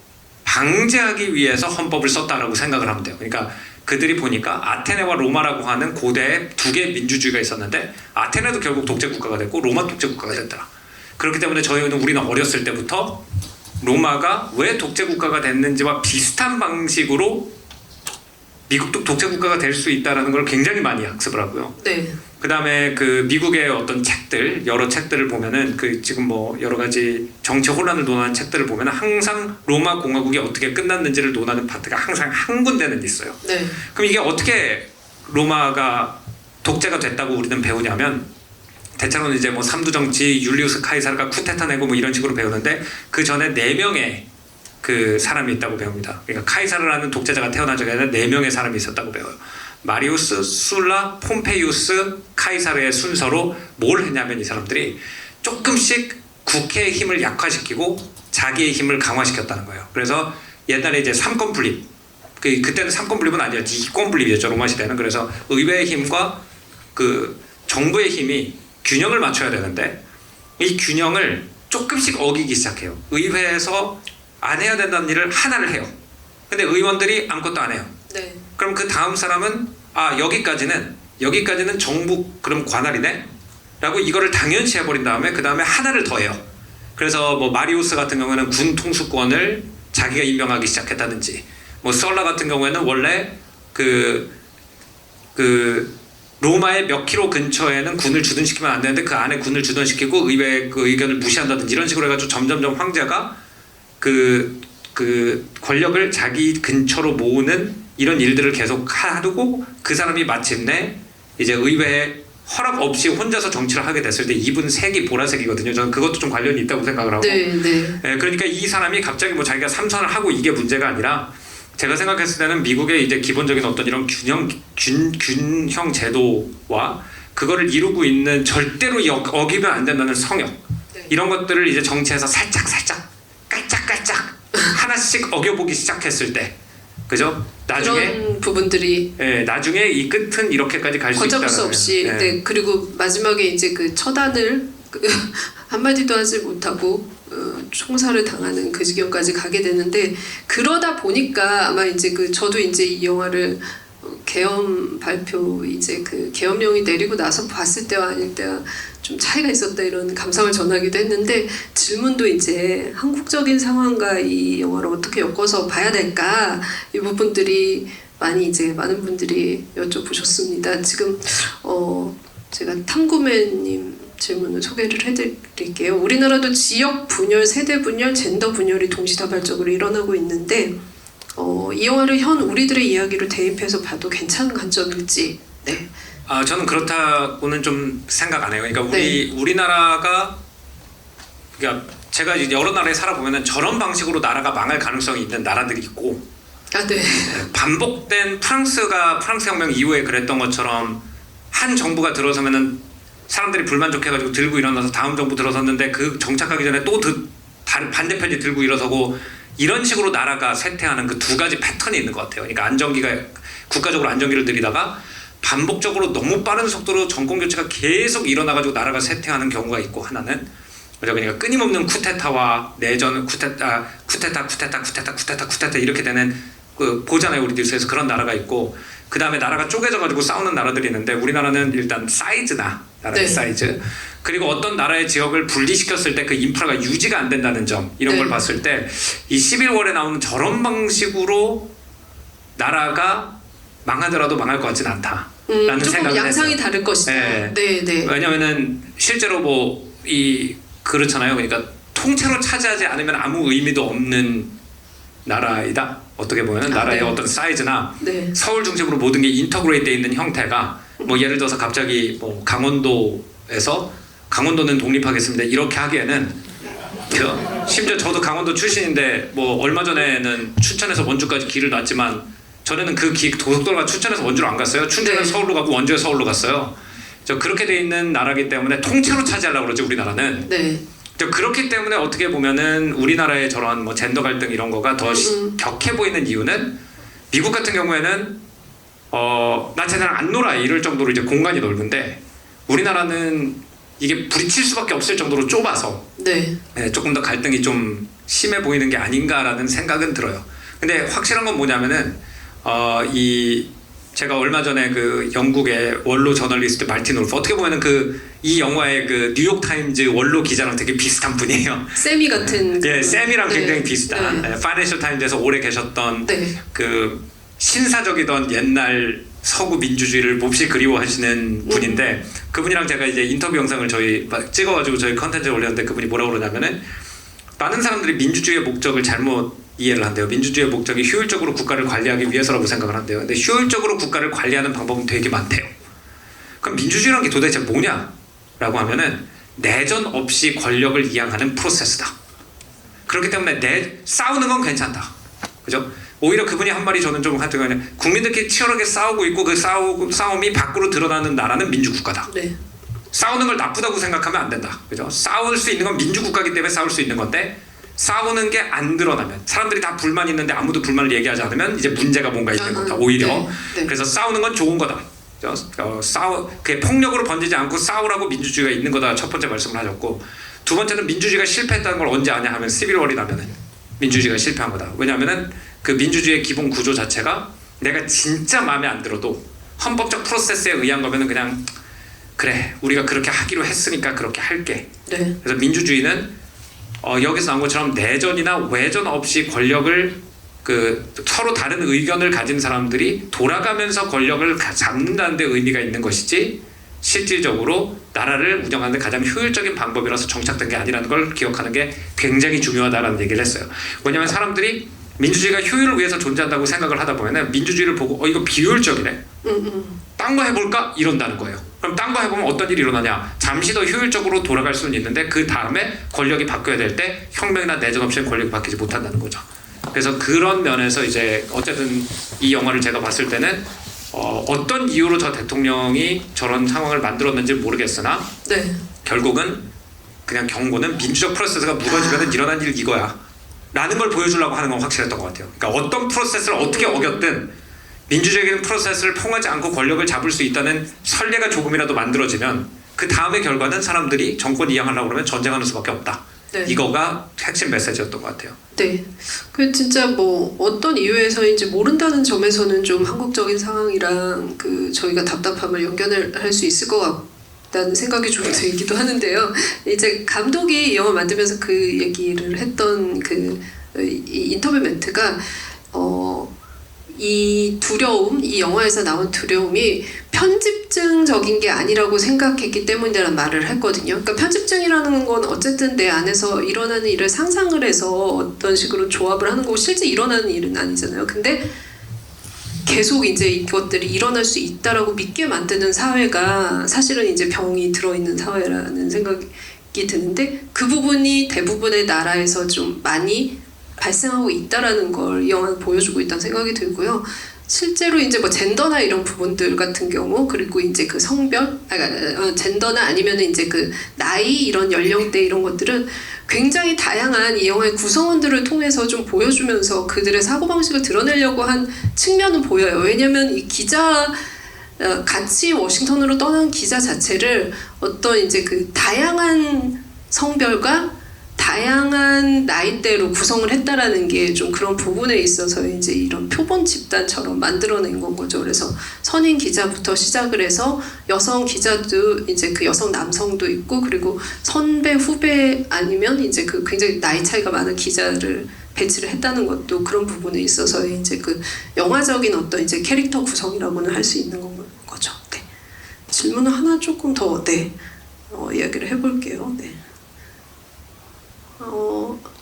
방지하기 위해서 헌법을 썼다라고 생각을 하면 돼요. 그러니까 그들이 보니까 아테네와 로마라고 하는 고대에 2개의 민주주의가 있었는데 아테네도 결국 독재 국가가 됐고 로마 독재 국가가 됐더라. 그렇기 때문에 우리는 어렸을 때부터 로마가 왜 독재 국가가 됐는지와 비슷한 방식으로 미국도 독재 국가가 될 수 있다라는 걸 굉장히 많이 학습을 하고요. 네. 그다음에 미국의 어떤 책들, 여러 책들을 보면은 지금 뭐 여러 가지 정치 혼란을 논하는 책들을 보면은 항상 로마 공화국이 어떻게 끝났는지를 논하는 파트가 항상 한 군데는 있어요. 네. 그럼 이게 어떻게 로마가 독재가 됐다고 우리는 배우냐면 대체로는 이제 뭐 삼두정치, 율리우스 카이사르가 쿠데타 내고 뭐 이런 식으로 배우는데 그 전에 4명의 사람이 있다고 배웁니다. 그러니까 카이사르라는 독재자가 태어나기 전에 4명의 사람이 있었다고 배워요. 마리우스, 술라, 폼페이우스, 카이사르의 순서로 뭘 했냐면 이 사람들이 조금씩 국회의 힘을 약화시키고 자기의 힘을 강화시켰다는 거예요. 그래서 옛날에 이제 3권 분립, 그때는 3권 분립은 아니었지 2권 분립이었죠 로마 시대는. 그래서 의회의 힘과 정부의 힘이 균형을 맞춰야 되는데 이 균형을 조금씩 어기기 시작해요. 의회에서 안 해야 된다는 일을 하나를 해요. 근데 의원들이 아무것도 안 해요. 네. 그럼 그 다음 사람은 여기까지는 정부 그럼 관할이네? 라고 이거를 당연시 해버린 다음에 그 다음에 하나를 더 해요. 그래서 뭐 마리우스 같은 경우에는 군 통수권을 자기가 임명하기 시작했다든지 뭐 설라 같은 경우에는 원래 로마의 몇 킬로 근처에는 군을 주둔시키면 안 되는데 그 안에 군을 주둔시키고 의회의 의견을 무시한다든지 이런 식으로 해가지고 점점점 황제가 권력을 자기 근처로 모으는 이런 일들을 계속 하고 그 사람이 마침내 이제 의회에 허락 없이 혼자서 정치를 하게 됐을 때 이분 색이 보라색이거든요. 저는 그것도 좀 관련이 있다고 생각을 하고. 네. 그러니까 이 사람이 갑자기 뭐 자기가 삼선을 하고 이게 문제가 아니라 제가 생각했을 때는 미국의 이제 기본적인 어떤 이런 균형 제도와 그거를 이루고 있는 절대로 어기면 안 된다는 성역 이런 것들을 이제 정치에서 살짝 깔짝깔짝 하나씩 어겨보기 시작했을 때 그죠? 나중에 그런 부분들이 나중에 이 끝은 이렇게까지 갈 수 있다는 걷잡을 수 없이 네. 네. 그리고 마지막에 이제 처단을 한마디도 하지 못하고 총살을 당하는 그 지경까지 가게 되는데 그러다 보니까 아마 이제 저도 이제 이 영화를 계엄 발표 이제 계엄령이 내리고 나서 봤을 때와 아닐 때와 좀 차이가 있었다 이런 감상을 전하기도 했는데 질문도 이제 한국적인 상황과 이 영화를 어떻게 엮어서 봐야 될까 이 부분들이 많은 분들이 여쭤보셨습니다. 지금 제가 탐구매님 질문을 소개를 해드릴게요. 우리나라도 지역 분열, 세대 분열, 젠더 분열이 동시다발적으로 일어나고 있는데 이 영화를 현 우리들의 이야기를 대입해서 봐도 괜찮은 관점일지. 네. 저는 그렇다고는 좀 생각 안 해요. 그러니까 네. 우리나라가 그러니까 제가 이제 여러 나라에 살아보면은 저런 방식으로 나라가 망할 가능성이 있는 나라들이 있고 네. 반복된 프랑스 혁명 이후에 그랬던 것처럼 한 정부가 들어서면은 사람들이 불만족해가지고 들고 일어나서 다음 정부 들어섰는데 그 정착하기 전에 또 반대편이 들고 일어서고 이런 식으로 나라가 쇠퇴하는 그 두 가지 패턴이 있는 것 같아요. 그러니까 국가적으로 안정기를 들이다가 반복적으로 너무 빠른 속도로 정권 교체가 계속 일어나가지고 나라가 쇠퇴하는 경우가 있고 하나는 그러니까 끊임없는 쿠데타와 내전 쿠데타 이렇게 되는 보잖아요. 우리 뉴스에서 그런 나라가 있고 그 다음에 나라가 쪼개져가지고 싸우는 나라들이 있는데 우리나라는 일단 나라의 사이즈 그리고 어떤 나라의 지역을 분리시켰을 때 그 인프라가 유지가 안 된다는 점 이런 걸 봤을 때 이 11월에 나오는 저런 방식으로 나라가 망하더라도 망할 것 같지는 않다라는 조금 생각을 양상이 했어요. 다를 것이다. 네. 왜냐면은 실제로 그렇잖아요. 그러니까 통째로 차지하지 않으면 아무 의미도 없는 나라이다. 어떻게 보면 나라의 어떤 사이즈나 서울 중심으로 모든 게 인터그레이트돼 있는 형태가 예를 들어서 갑자기 강원도는 독립하겠습니다 이렇게 하기에는 심지어 저도 강원도 출신인데 얼마 전에는 춘천에서 원주까지 길을 놨지만 전에는 고속도로가 춘천에서 원주로 안 갔어요. 춘천에서 서울로 가고 원주에서 서울로 갔어요. 그렇게 돼 있는 나라기 때문에 통째로 차지하려고 그러지 우리나라는. 그렇기 때문에 어떻게 보면은 우리나라의 저런 젠더 갈등 이런 거가 더 격해 보이는 이유는 미국 같은 경우에는 나 쟤네랑 안 놀아 이럴 정도로 이제 공간이 넓은데 우리나라는 이게 부딪힐 수밖에 없을 정도로 좁아서 조금 더 갈등이 좀 심해 보이는 게 아닌가라는 생각은 들어요. 근데 확실한 건 뭐냐면은 제가 얼마 전에 영국의 원로 저널리스트 말틴 울프 어떻게 보면은 이 영화의 뉴욕 타임즈 원로 기자랑 되게 비슷한 분이에요. 세미 같은. 쌤이랑 굉장히 비슷한. 파이낸셜 타임즈에서 오래 계셨던 신사적이던 옛날 서구 민주주의를 몹시 그리워하시는 분인데 그분이랑 제가 이제 인터뷰 영상을 찍어가지고 저희 컨텐츠에 올렸는데 그분이 뭐라고 그러냐면은 많은 사람들이 민주주의의 목적을 잘못 이해를 한대요. 민주주의의 목적이 효율적으로 국가를 관리하기 위해서라고 생각을 한대요. 근데 효율적으로 국가를 관리하는 방법은 되게 많대요. 그럼 민주주의란 게 도대체 뭐냐라고 하면은 내전 없이 권력을 이양하는 프로세스다. 그렇기 때문에 싸우는 건 괜찮다. 그죠? 오히려 그분이 한 말이 저는 좀 하여튼 국민들끼리 치열하게 싸우고 있고 그 싸움이 밖으로 드러나는 나라는 민주국가다. 싸우는 걸 나쁘다고 생각하면 안 된다. 그죠? 싸울 수 있는 건 민주국가이기 때문에 싸울 수 있는 건데 싸우는 게 안 드러나면 사람들이 다 불만 있는데 아무도 불만을 얘기하지 않으면 이제 문제가 뭔가 있는 거다. 오히려 그래서 싸우는 건 좋은 거다. 그게 폭력으로 번지지 않고 싸우라고 민주주의가 있는 거다. 첫 번째 말씀을 하셨고 두 번째는 민주주의가 실패했다는 걸 언제 아냐 하면 11월이 나면은 민주주의가 실패한 거다. 왜냐하면은 그 민주주의의 기본 구조 자체가 내가 진짜 마음에 안 들어도 헌법적 프로세스에 의한 거면은 그냥 그래 우리가 그렇게 하기로 했으니까 그렇게 할게. 그래서 민주주의는 여기서 나온 것처럼 내전이나 외전 없이 권력을 서로 다른 의견을 가진 사람들이 돌아가면서 권력을 잡는다는 데 의미가 있는 것이지 실질적으로 나라를 운영하는 데 가장 효율적인 방법이라서 정착된 게 아니라는 걸 기억하는 게 굉장히 중요하다라는 얘기를 했어요. 왜냐하면 사람들이 민주주의가 효율을 위해서 존재한다고 생각을 하다 보면은 민주주의를 보고 이거 비효율적이네. 딴 거 해볼까? 이런다는 거예요. 그럼 딴 거 해보면 어떤 일이 일어나냐? 잠시 더 효율적으로 돌아갈 수는 있는데 그 다음에 권력이 바뀌어야 될 때 혁명이나 내전 없이는 권력이 바뀌지 못한다는 거죠. 그래서 그런 면에서 이제 어쨌든 이 영화를 제가 봤을 때는 어떤 이유로 저 대통령이 저런 상황을 만들었는지 모르겠으나 결국은 그냥 경고는 민주적 프로세스가 무너지면 일어난 일 이거야 라는 걸 보여주려고 하는 건 확실했던 것 같아요. 그러니까 어떤 프로세스를 어떻게 어겼든 민주적인 프로세스를 통하지 않고 권력을 잡을 수 있다는 선례가 조금이라도 만들어지면 그 다음의 결과는 사람들이 정권 이양하려고 그러면 전쟁하는 수밖에 없다. 네. 이거가 핵심 메시지였던 것 같아요. 네. 그 진짜 뭐 어떤 이유에서인지 모른다는 점에서는 좀 한국적인 상황이랑 그 저희가 답답함을 연결할 수 있을 것 같다는 생각이 좀 들기도 하는데요. 이제 감독이 이 영화 만들면서 그 얘기를 했던 이 인터뷰 멘트가 이 두려움, 이 영화에서 나온 두려움이 편집증적인 게 아니라고 생각했기 때문이라는 말을 했거든요. 그러니까 편집증이라는 건 어쨌든 내 안에서 일어나는 일을 상상을 해서 어떤 식으로 조합을 하는 거고 실제 일어나는 일은 아니잖아요. 근데 계속 이제 이것들이 일어날 수 있다라고 믿게 만드는 사회가 사실은 이제 병이 들어있는 사회라는 생각이 드는데 그 부분이 대부분의 나라에서 좀 많이 발생하고 있다라는 걸 이 영화는 보여주고 있다는 생각이 들고요. 실제로 이제 뭐 젠더나 이런 부분들 같은 경우 그리고 이제 그 성별, 젠더나 아니면 이제 그 나이 이런 연령대 이런 것들은 굉장히 다양한 이 영화의 구성원들을 통해서 좀 보여주면서 그들의 사고방식을 드러내려고 한 측면은 보여요. 왜냐면 이 기자 같이 워싱턴으로 떠난 기자 자체를 어떤 이제 그 다양한 성별과 다양한 나이대로 구성을 했다라는 게 좀 그런 부분에 있어서 이제 이런 표본 집단처럼 만들어낸 건 거죠. 그래서 선임 기자부터 시작을 해서 여성 기자도 이제 그 여성 남성도 있고 그리고 선배 후배 아니면 이제 그 굉장히 나이 차이가 많은 기자를 배치를 했다는 것도 그런 부분에 있어서 이제 그 영화적인 어떤 이제 캐릭터 구성이라고는 할 수 있는 거죠. 네. 질문을 하나 조금 더 이야기를 해볼게요. 네.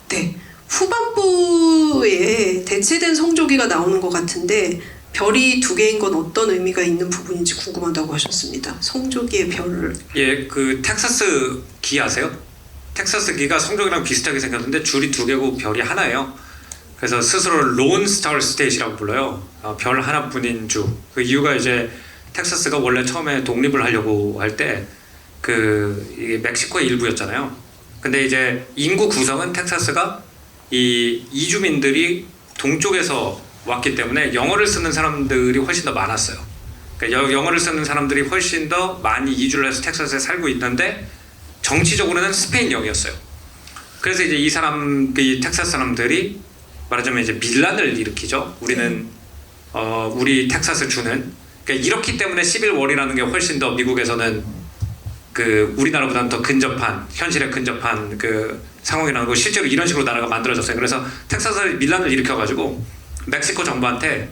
네. 후반부에 대체된 성조기가 나오는 것 같은데 별이 2개인 건 어떤 의미가 있는 부분인지 궁금하다고 하셨습니다. 성조기의 별을. 예, 그 텍사스 기 아세요? 텍사스 기가 성조기랑 비슷하게 생겼는데 줄이 2개고 별이 하나예요. 그래서 스스로를 론 스타 스테이트라고 불러요. 별 하나뿐인 주. 그 이유가 이제 텍사스가 원래 처음에 독립을 하려고 할 때 이게 멕시코의 일부였잖아요. 근데 이제 인구 구성은 텍사스가 이 이주민들이 동쪽에서 왔기 때문에 영어를 쓰는 사람들이 훨씬 더 많았어요. 그러니까 영어를 쓰는 사람들이 훨씬 더 많이 이주를 해서 텍사스에 살고 있는데 정치적으로는 스페인령이었어요. 그래서 이제 이 텍사스 사람들이 말하자면 이제 밀란을 일으키죠. 우리는 우리 텍사스 주는 그러니까 이렇기 때문에 11월이라는 게 훨씬 더 미국에서는 우리나라보다는 더 근접한 현실에 근접한 상황이라는 거 실제로 이런 식으로 나라가 만들어졌어요. 그래서 텍사스에 밀란을 일으켜가지고 멕시코 정부한테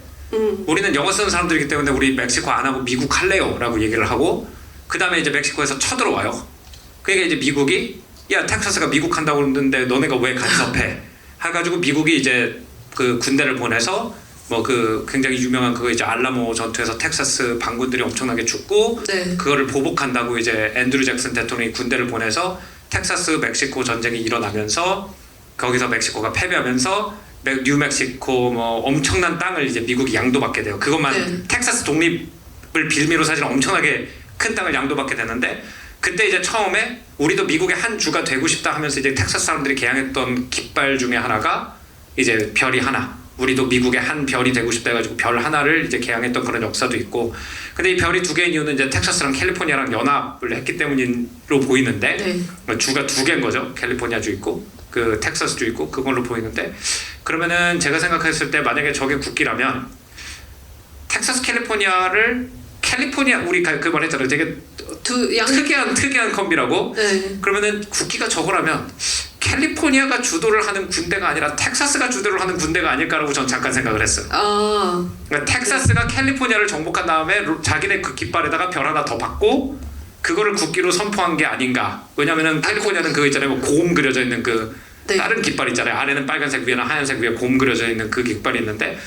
우리는 영어 쓰는 사람들이기 때문에 우리 멕시코 안 하고 미국 할래요라고 얘기를 하고 그 다음에 이제 멕시코에서 쳐들어와요. 그러니까 이제 미국이 야 텍사스가 미국 한다고 그러는데 너네가 왜 간섭해? 해가지고 미국이 이제 그 군대를 보내서 굉장히 유명한 이제 알라모 전투에서 텍사스 반군들이 엄청나게 죽고 네. 그거를 보복한다고 이제 앤드루 잭슨 대통령이 군대를 보내서 텍사스 멕시코 전쟁이 일어나면서 거기서 멕시코가 패배하면서 뉴멕시코 엄청난 땅을 이제 미국이 양도받게 돼요. 그것만 텍사스 독립을 빌미로 사실 엄청나게 큰 땅을 양도받게 되는데 그때 이제 처음에 우리도 미국의 한 주가 되고 싶다 하면서 이제 텍사스 사람들이 개항했던 깃발 중에 하나가 이제 별이 하나. 우리도 미국의 한 별이 되고 싶다 해가지고 별 하나를 이제 개항했던 그런 역사도 있고 근데 이 별이 2개인 이유는 이제 텍사스랑 캘리포니아랑 연합을 했기 때문으로 보이는데 주가 2개인 거죠. 캘리포니아주 있고 텍사스주 있고 그걸로 보이는데 그러면은 제가 생각했을 때 만약에 저게 국기라면 텍사스 캘리포니아 우리 그 말했잖아요. 되게 특이한 콤비라고 그러면은 국기가 저거라면 캘리포니아가 주도를 하는 군대가 아니라 텍사스가 주도를 하는 군대가 아닐까라고 전 잠깐 생각을 했어요. 그러니까 텍사스가 캘리포니아를 정복한 다음에 자기네 그 깃발에다가 별 하나 더 받고 그거를 국기로 선포한 게 아닌가. 왜냐면은 캘리포니아는 그거 있잖아요. 곰 그려져 있는 다른 깃발 있잖아요. 아래는 빨간색 위에는 하얀색 위에 곰 그려져 있는 그 깃발이 있는데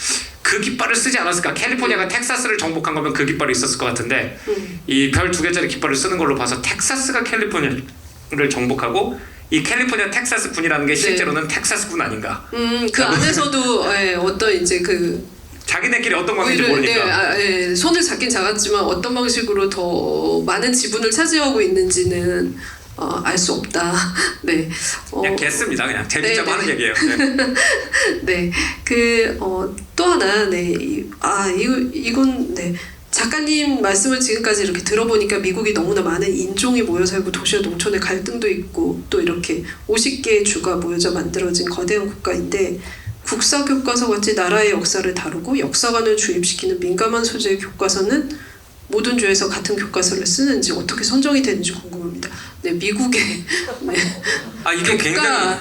그 깃발을 쓰지 않았을까? 캘리포니아가 텍사스를 정복한 거면 그 깃발이 있었을 것 같은데 이 별 2개짜리 깃발을 쓰는 걸로 봐서 텍사스가 캘리포니아를 정복하고 이 캘리포니아 텍사스 군이라는 게 실제로는 텍사스 군 아닌가? 그 안에서도 어떤 이제 자기네끼리 어떤 관계인지 모르니까 손을 잡긴 잡았지만 어떤 방식으로 더 많은 지분을 차지하고 있는지는 알 수 없다. 네. 그냥 겠습니다. 그냥 재밌자고 하는 얘기예요. 네. 또 하나 이건 작가님 말씀을 지금까지 이렇게 들어보니까 미국이 너무나 많은 인종이 모여 살고 도시와 농촌의 갈등도 있고 또 이렇게 50개의 주가 모여져 만들어진 거대한 국가인데 국사 교과서 같이 나라의 역사를 다루고 역사관을 주입시키는 민감한 소재의 교과서는 모든 주에서 같은 교과서를 쓰는지 어떻게 선정이 되는지 궁금합니다. 네, 미국의 네. 이게 굉장히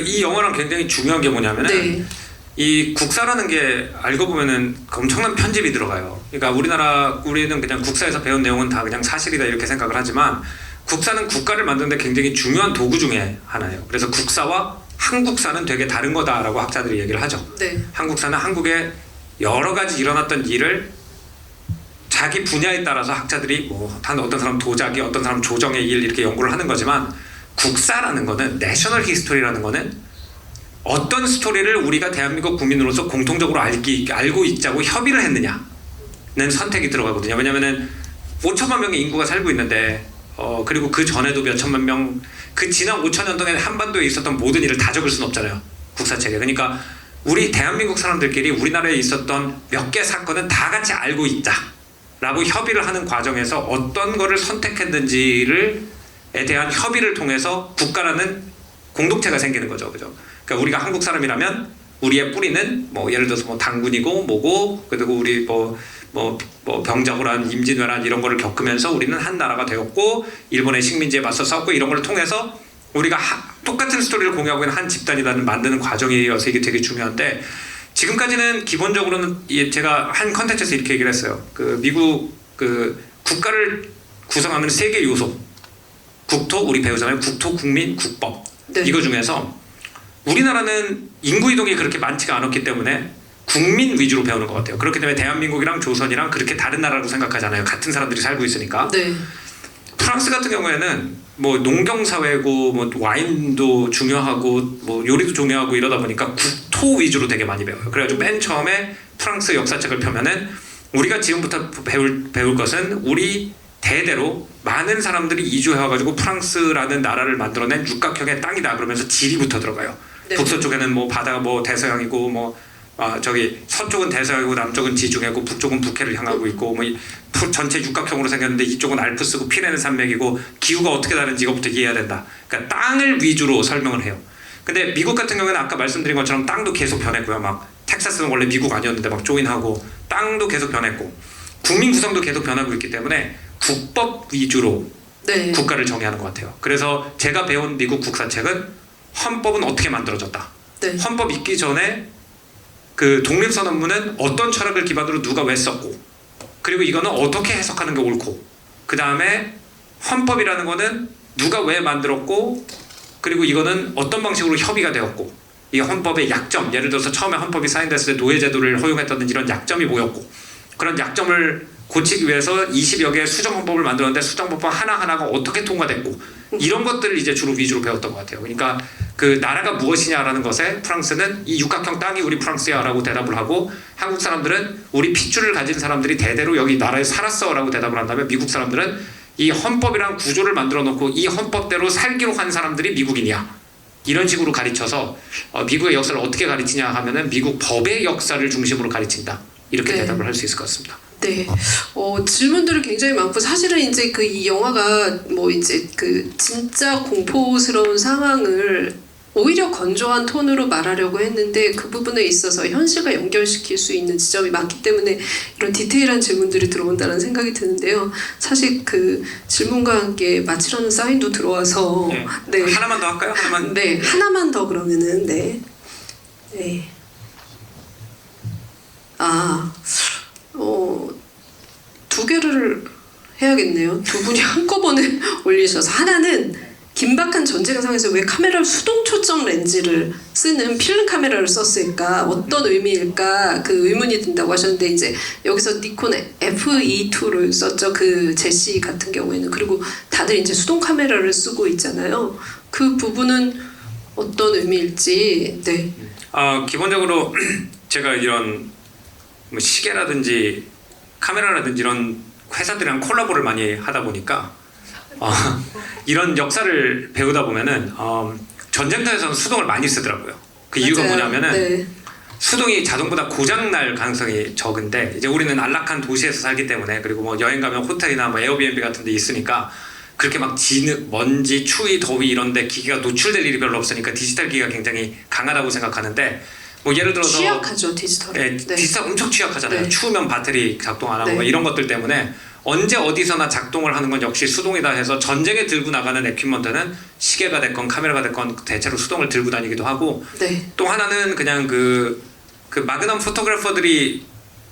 이 영화랑 굉장히 중요한 게 뭐냐면은 네. 이 국사라는 게 알고 보면은 엄청난 편집이 들어가요. 그러니까 우리는 그냥 국사에서 배운 내용은 다 그냥 사실이다 이렇게 생각을 하지만 국사는 국가를 만드는데 굉장히 중요한 도구 중에 하나예요. 그래서 국사와 한국사는 되게 다른 거다라고 학자들이 얘기를 하죠. 네. 한국사는 한국에 여러 가지 일어났던 일을 자기 분야에 따라서 학자들이 한 어떤 사람 도자기, 어떤 사람 조정의 일 이렇게 연구를 하는 거지만 국사라는 거는 내셔널 히스토리라는 거는 어떤 스토리를 우리가 대한민국 국민으로서 공통적으로 알고 있자고 협의를 했느냐는 선택이 들어가거든요. 왜냐면은 5천만 명의 인구가 살고 있는데 그리고 그 전에도 몇 천만 명, 그 지난 5천년 동안 한반도에 있었던 모든 일을 다 적을 수는 없잖아요. 국사책에. 그러니까 우리 대한민국 사람들끼리 우리나라에 있었던 몇 개 사건은 다 같이 알고 있다라고 협의를 하는 과정에서 어떤 거를 선택했는지에 대한 협의를 통해서 국가라는 공동체가 생기는 거죠. 그죠? 그러니까 우리가 한국 사람이라면 우리의 뿌리는 예를 들어서 당군이고 뭐고 그리고 우리 병자호란, 임진왜란 이런 거를 겪으면서 우리는 한 나라가 되었고 일본의 식민지에 맞서 싸웠고 이런 걸 통해서 우리가 똑같은 스토리를 공유하고 있는 한 집단이라는 만드는 과정이어서 이게 되게 중요한데 지금까지는 기본적으로는 제가 한 컨텐츠에서 이렇게 얘기를 했어요. 미국 국가를 구성하는 세 개 요소 국토 우리 배우잖아요. 국토, 국민, 국법. 네. 이거 중에서 우리나라는 인구 이동이 그렇게 많지가 않았기 때문에 국민 위주로 배우는 것 같아요. 그렇기 때문에 대한민국이랑 조선이랑 그렇게 다른 나라라고 생각하잖아요. 같은 사람들이 살고 있으니까. 네. 프랑스 같은 경우에는 농경 사회고 와인도 중요하고 요리도 중요하고 이러다 보니까 국토 위주로 되게 많이 배워요. 그래가지고 맨 처음에 프랑스 역사책을 펴면은 우리가 지금부터 배울 것은 우리 대대로 많은 사람들이 이주해와가지고 프랑스라는 나라를 만들어낸 육각형의 땅이다 그러면서 지리부터 들어가요. 네. 북서쪽에는 바다가 대서양이고 저기 서쪽은 대서양이고 남쪽은 지중해고 북쪽은 북해를 향하고 있고 전체 육각형으로 생겼는데 이쪽은 알프스고 피레네 산맥이고 기후가 어떻게 다른지 이것부터 이해해야 된다. 그러니까 땅을 위주로 설명을 해요. 근데 미국 같은 경우에는 아까 말씀드린 것처럼 땅도 계속 변했고요. 텍사스는 원래 미국 아니었는데 조인하고 땅도 계속 변했고 국민 구성도 계속 변하고 있기 때문에 국법 위주로 네. 국가를 정의하는 것 같아요. 그래서 제가 배운 미국 국사책은 헌법은 어떻게 만들어졌다. 네. 헌법 있기 전에 독립선언문은 어떤 철학을 기반으로 누가 왜 썼고 그리고 이거는 어떻게 해석하는 게 옳고 그 다음에 헌법이라는 거는 누가 왜 만들었고 그리고 이거는 어떤 방식으로 협의가 되었고 이 헌법의 약점, 예를 들어서 처음에 헌법이 사인됐을 때 노예제도를 허용했다든지 이런 약점이 뭐였고 그런 약점을 고치기 위해서 20여 개의 수정헌법을 만들었는데 수정헌법 하나하나가 어떻게 통과됐고 이런 것들을 이제 주로 위주로 배웠던 것 같아요. 그러니까 나라가 무엇이냐라는 것에 프랑스는 이 육각형 땅이 우리 프랑스야 라고 대답을 하고 한국 사람들은 우리 핏줄을 가진 사람들이 대대로 여기 나라에 살았어 라고 대답을 한다면 미국 사람들은 이 헌법이란 구조를 만들어 놓고 이 헌법대로 살기로 한 사람들이 미국인이야. 이런 식으로 가르쳐서 미국의 역사를 어떻게 가르치냐 하면은 미국 법의 역사를 중심으로 가르친다. 이렇게 네. 대답을 할 수 있을 것 같습니다. 네, 질문들이 굉장히 많고 사실은 이제 이 영화가 진짜 공포스러운 상황을 오히려 건조한 톤으로 말하려고 했는데 그 부분에 있어서 현실과 연결시킬 수 있는 지점이 많기 때문에 이런 디테일한 질문들이 들어온다는 생각이 드는데요. 사실 질문과 함께 마치라는 사인도 들어와서 네. 하나만 더 할까요? 하나만. 네, 하나만 더 그러면은 네. 두 개를 해야겠네요. 두 분이 한꺼번에 올리셔서 하나는 긴박한 전쟁 상황에서 왜 카메라를 수동 초점 렌즈를 쓰는 필름 카메라를 썼을까? 어떤 의미일까? 의문이 든다고 하셨는데 이제 여기서 니콘 FE2를 썼죠. 제시 같은 경우에는. 그리고 다들 이제 수동 카메라를 쓰고 있잖아요. 그 부분은 어떤 의미일지. 네. 기본적으로 제가 이런 시계라든지 카메라라든지 이런 회사들이랑 콜라보를 많이 하다 보니까 이런 역사를 배우다 보면은 전쟁터에서는 수동을 많이 쓰더라고요. 이유가 맞아요. 뭐냐면은 네. 수동이 자동보다 고장 날 가능성이 적은데 이제 우리는 안락한 도시에서 살기 때문에 그리고 뭐 여행 가면 호텔이나 뭐 에어비앤비 같은 데 있으니까 그렇게 막 진흙, 먼지, 추위, 더위 이런 데 기기가 노출될 일이 별로 없으니까 디지털 기기가 굉장히 강하다고 생각하는데 뭐 예를 들어서 취약하죠 디지털은. 예, 네. 디지털 엄청 취약하잖아요. 네. 추우면 배터리 작동 안 하고 네. 뭐 이런 것들 때문에 언제 어디서나 작동을 하는 건 역시 수동이다 해서 전쟁에 들고 나가는 에퀴먼트는 시계가 됐건 카메라가 됐건 대체로 수동을 들고 다니기도 하고 네. 또 하나는 그냥 그 마그넘 포토그래퍼들이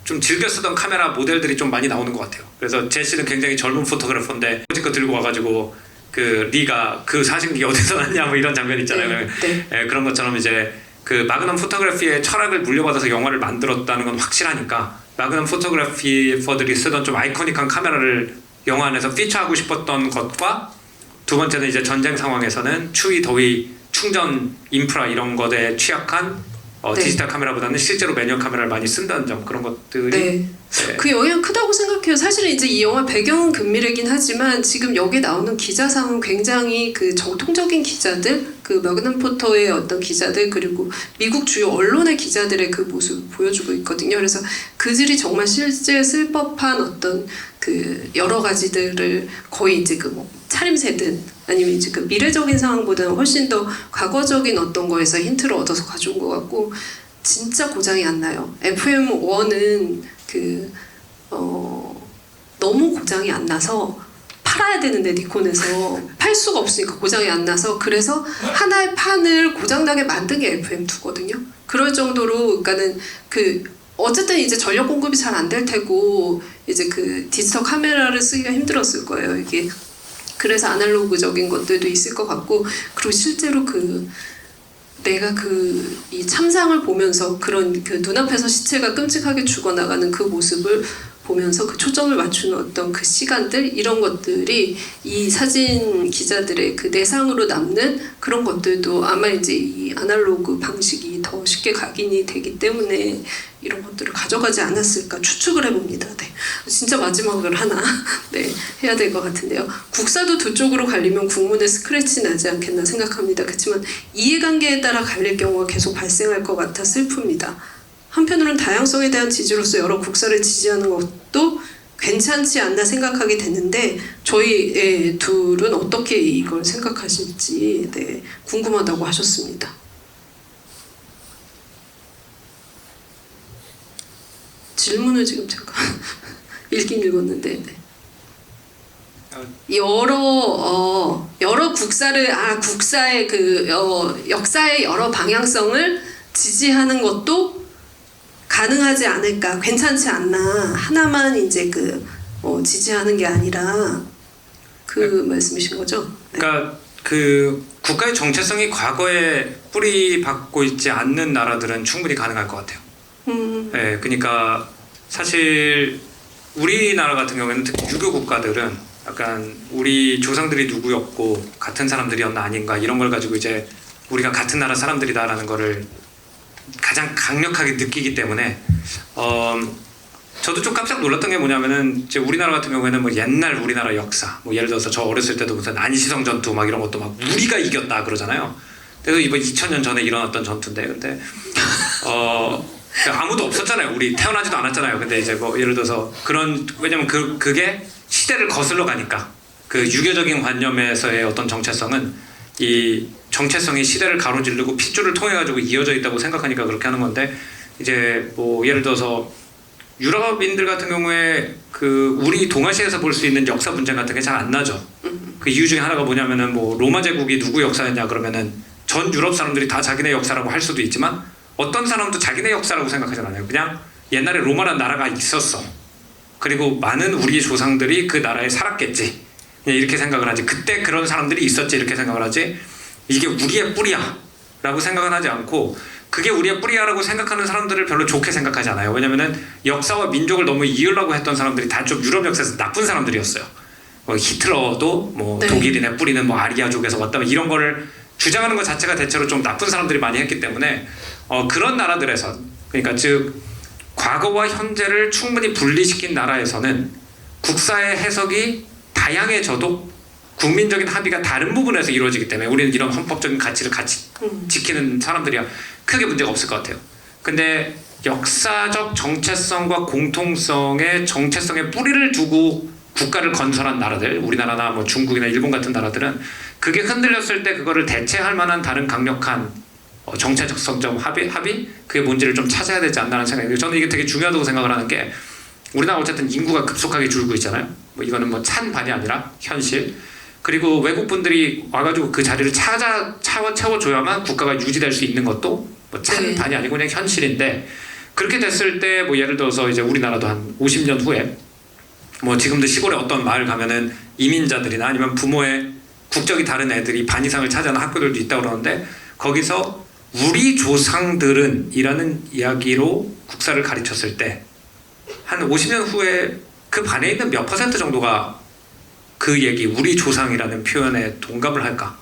좀 즐겨 쓰던 카메라 모델들이 좀 많이 나오는 것 같아요. 그래서 제시는 굉장히 젊은 포토그래퍼인데 지껏 들고 와가지고 그 리가 그 사진기 어디서 났냐 뭐 이런 장면 있잖아요. 네. 네. 예, 그런 것처럼 이제 그 마그넘 포토그래피의 철학을 물려받아서 영화를 만들었다는 건 확실하니까 마그넘 포토그래피퍼들이 쓰던 좀 아이코닉한 카메라를 영화 안에서 피처하고 싶었던 것과 두 번째는 이제 전쟁 상황에서는 추위, 더위, 충전 인프라 이런 것에 취약한 네. 디지털 카메라보다는 실제로 매뉴얼 카메라를 많이 쓴다는 점 그런 것들이 네. 네. 그 영향 크다고 생각해요. 사실은 이제 이 영화 배경은 금밀이긴 하지만 지금 여기 나오는 기자상은 굉장히 그 정통적인 기자들, 그 마그넘 포터의 어떤 기자들 그리고 미국 주요 언론의 기자들의 그 모습을 보여주고 있거든요. 그래서 그들이 정말 실제 쓸 법한 어떤 그 여러 가지들을 거의 이제 그 뭐 차림새든 아니면 이제 그 미래적인 상황보다는 훨씬 더 과거적인 어떤 거에서 힌트를 얻어서 가져온 것 같고 진짜 고장이 안 나요. FM1은 너무 고장이 안 나서 팔아야 되는데 니콘에서 팔 수가 없으니까 고장이 안 나서 그래서 하나의 판을 고장나게 만든 게 FM2거든요. 그럴 정도로 그러니까는 그 어쨌든 이제 전력 공급이 잘 안 될 테고 이제 그 디지털 카메라를 쓰기가 힘들었을 거예요. 이게 그래서 아날로그적인 것들도 있을 것 같고 그리고 실제로 그 내가 그 이 참상을 보면서 그런 그 눈앞에서 시체가 끔찍하게 죽어나가는 그 모습을 보면서 그 초점을 맞추는 어떤 그 시간들 이런 것들이 이 사진 기자들의 그 내상으로 남는 그런 것들도 아마 이제 이 아날로그 방식이 더 쉽게 각인이 되기 때문에 이런 것들을 가져가지 않았을까 추측을 해봅니다. 네. 진짜 마지막을 하나 네, 해야 될 것 같은데요. 국사도 두 쪽으로 갈리면 국문에 스크래치 나지 않겠나 생각합니다. 그렇지만 이해관계에 따라 갈릴 경우가 계속 발생할 것 같아 슬픕니다. 한편으로는 다양성에 대한 지지로서 여러 국사를 지지하는 것도 괜찮지 않나 생각하게 됐는데 저희 둘은 어떻게 이걸 생각하실지 네, 궁금하다고 하셨습니다. 질문을 지금 잠깐 읽긴 읽었는데 네. 여러 국사를 국사의 그 역사의 여러 방향성을 지지하는 것도 가능하지 않을까, 괜찮지 않나 하나만 이제 지지하는 게 아니라 그 말씀이신 거죠? 네. 그러니까 그 국가의 정체성이 과거에 뿌리 박고 있지 않는 나라들은 충분히 가능할 것 같아요. 네, 그러니까 사실 우리나라 같은 경우에는 특히 유교 국가들은 약간 우리 조상들이 누구였고 같은 사람들이었나 아닌가 이런 걸 가지고 이제 우리가 같은 나라 사람들이다라는 거를 가장 강력하게 느끼기 때문에 저도 좀 깜짝 놀랐던 게 뭐냐면은 이제 우리나라 같은 경우에는 뭐 옛날 우리나라 역사 뭐 예를 들어서 저 어렸을 때도 무슨 안시성 전투 막 이런 것도 막 우리가 이겼다 그러잖아요. 그래서 이번 2000년 전에 일어났던 전투인데 근데 아무도 없었잖아요. 우리 태어나지도 않았잖아요. 근데 이제 뭐 예를 들어서 그런 왜냐면 그게 시대를 거슬러 가니까 그 유교적인 관념에서의 어떤 정체성은 이 정체성이 시대를 가로지르고 핏줄을 통해 가지고 이어져 있다고 생각하니까 그렇게 하는 건데 이제 뭐 예를 들어서 유럽인들 같은 경우에 그 우리 동아시아에서 볼 수 있는 역사 분쟁 같은 게 잘 안 나죠. 그 이유 중에 하나가 뭐냐면은 뭐 로마 제국이 누구 역사였냐 그러면은 전 유럽 사람들이 다 자기네 역사라고 할 수도 있지만 어떤 사람도 자기네 역사라고 생각하지 않아요. 그냥 옛날에 로마라는 나라가 있었어. 그리고 많은 우리 조상들이 그 나라에 살았겠지. 그냥 이렇게 생각을 하지. 그때 그런 사람들이 있었지 이렇게 생각을 하지. 이게 우리의 뿌리야 라고 생각은 하지 않고 그게 우리의 뿌리야라고 생각하는 사람들을 별로 좋게 생각하지 않아요. 왜냐면은 역사와 민족을 너무 이으려고 했던 사람들이 다 좀 유럽 역사에서 나쁜 사람들이었어요. 뭐 히틀러도 뭐 네. 독일인의 뿌리는 뭐 아리아족에서 왔다 이런 거를 주장하는 것 자체가 대체로 좀 나쁜 사람들이 많이 했기 때문에 그런 나라들에서 그러니까 즉 과거와 현재를 충분히 분리시킨 나라에서는 국사의 해석이 다양해져도 국민적인 합의가 다른 부분에서 이루어지기 때문에 우리는 이런 헌법적인 가치를 같이 지키는 사람들이야 크게 문제가 없을 것 같아요. 근데 역사적 정체성과 공통성의 정체성에 뿌리를 두고 국가를 건설한 나라들, 우리나라나 뭐 중국이나 일본 같은 나라들은 그게 흔들렸을 때 그거를 대체할 만한 다른 강력한 정체적 성점 합의 그게 뭔지를 좀 찾아야 되지 않나라는 생각이 들어요. 저는 이게 되게 중요하다고 생각을 하는 게 우리나라 어쨌든 인구가 급속하게 줄고 있잖아요. 뭐 이거는 뭐 찬반이 아니라 현실. 그리고 외국 분들이 와가지고 그 자리를 채워줘야만 국가가 유지될 수 있는 것도 뭐 찬반이 아니고 그냥 현실인데 그렇게 됐을 때 뭐 예를 들어서 이제 우리나라도 한 50년 후에 뭐 지금도 시골에 어떤 마을 가면은 이민자들이나 아니면 부모의 국적이 다른 애들이 반 이상을 차지하는 학교들도 있다고 그러는데 거기서 우리 조상들은 이라는 이야기로 국사를 가르쳤을 때 한 50년 후에 그 반에 있는 몇 퍼센트 정도가 그 얘기 우리 조상이라는 표현에 동감을 할까?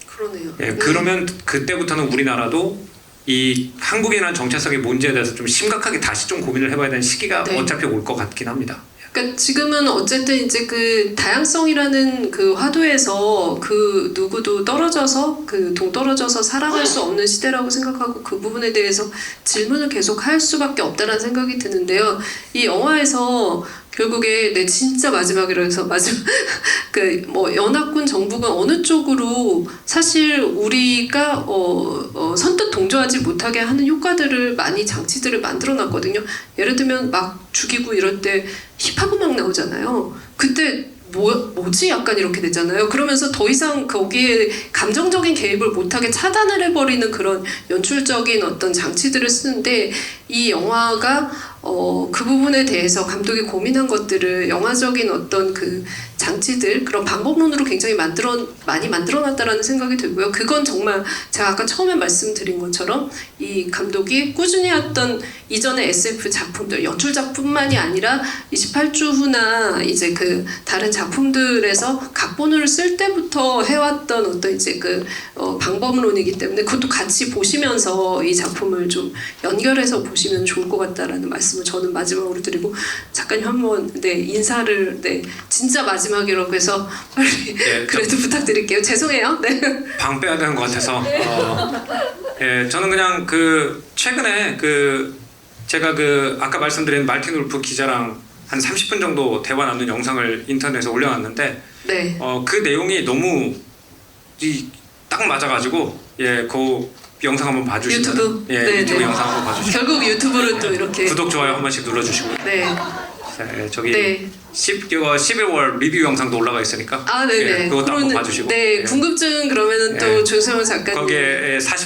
그러네요. 예, 그러면 그때부터는 우리나라도 이 한국이라는 정체성이 뭔지에 대해서 좀 심각하게 다시 좀 고민을 해봐야 되는 시기가 네. 어차피 올 것 같긴 합니다. 그러니까 지금은 어쨌든 이제 그 다양성이라는 그 화두에서 그 누구도 떨어져서 그 동떨어져서 살아갈 수 없는 시대라고 생각하고 그 부분에 대해서 질문을 계속 할 수밖에 없다라는 생각이 드는데요. 이 영화에서 결국에 내 진짜 마지막이라 해서 마지막 그 뭐 연합군 정부가 어느 쪽으로 사실 우리가 선뜻 동조하지 못하게 하는 효과들을 많이 장치들을 만들어 놨거든요. 예를 들면 막 죽이고 이럴 때 힙합 음악 나오잖아요. 그때 뭐지? 약간 이렇게 되잖아요. 그러면서 더 이상 거기에 감정적인 개입을 못하게 차단을 해버리는 그런 연출적인 어떤 장치들을 쓰는데 이 영화가 그 부분에 대해서 감독이 고민한 것들을 영화적인 어떤 그 장치들 그런 방법론으로 굉장히 많이 만들어놨다라는 생각이 들고요. 그건 정말 제가 아까 처음에 말씀드린 것처럼 이 감독이 꾸준히 했던 이전의 SF 작품들 연출작뿐만이 아니라 28주 후나 이제 그 다른 작품들에서 각본을 쓸 때부터 해왔던 어떤 이제 그 방법론이기 때문에 그것도 같이 보시면서 이 작품을 좀 연결해서 보시면 좋을 것 같다라는 말씀을 저는 마지막으로 드리고 작가님 한번 인사를 진짜 마지막이라고 해서 빨리 그래도 부탁드릴게요. 죄송해요. 네. 방 빼야 되는 것 같아서 예, 저는 그냥 그 최근에 제가 아까 말씀드린 말틴 울프 기자랑 한 30분 정도 대화 나눈 영상을 인터넷에 올려놨는데 네. 그 내용이 너무 딱 맞아가지고 그 영상 한번 봐주시면 유튜브? 예, 네, 유튜브 네. 영상 한번 봐주시고 결국 유튜브를 또 이렇게 구독 좋아요 한 번씩 눌러주시고 네. 저기 네. 11월 리뷰 영상도 올라가 있으니까 네네. 그것도 한번 봐주시고 네, 궁금증 그러면은 또 조세호 작가님 거기에 40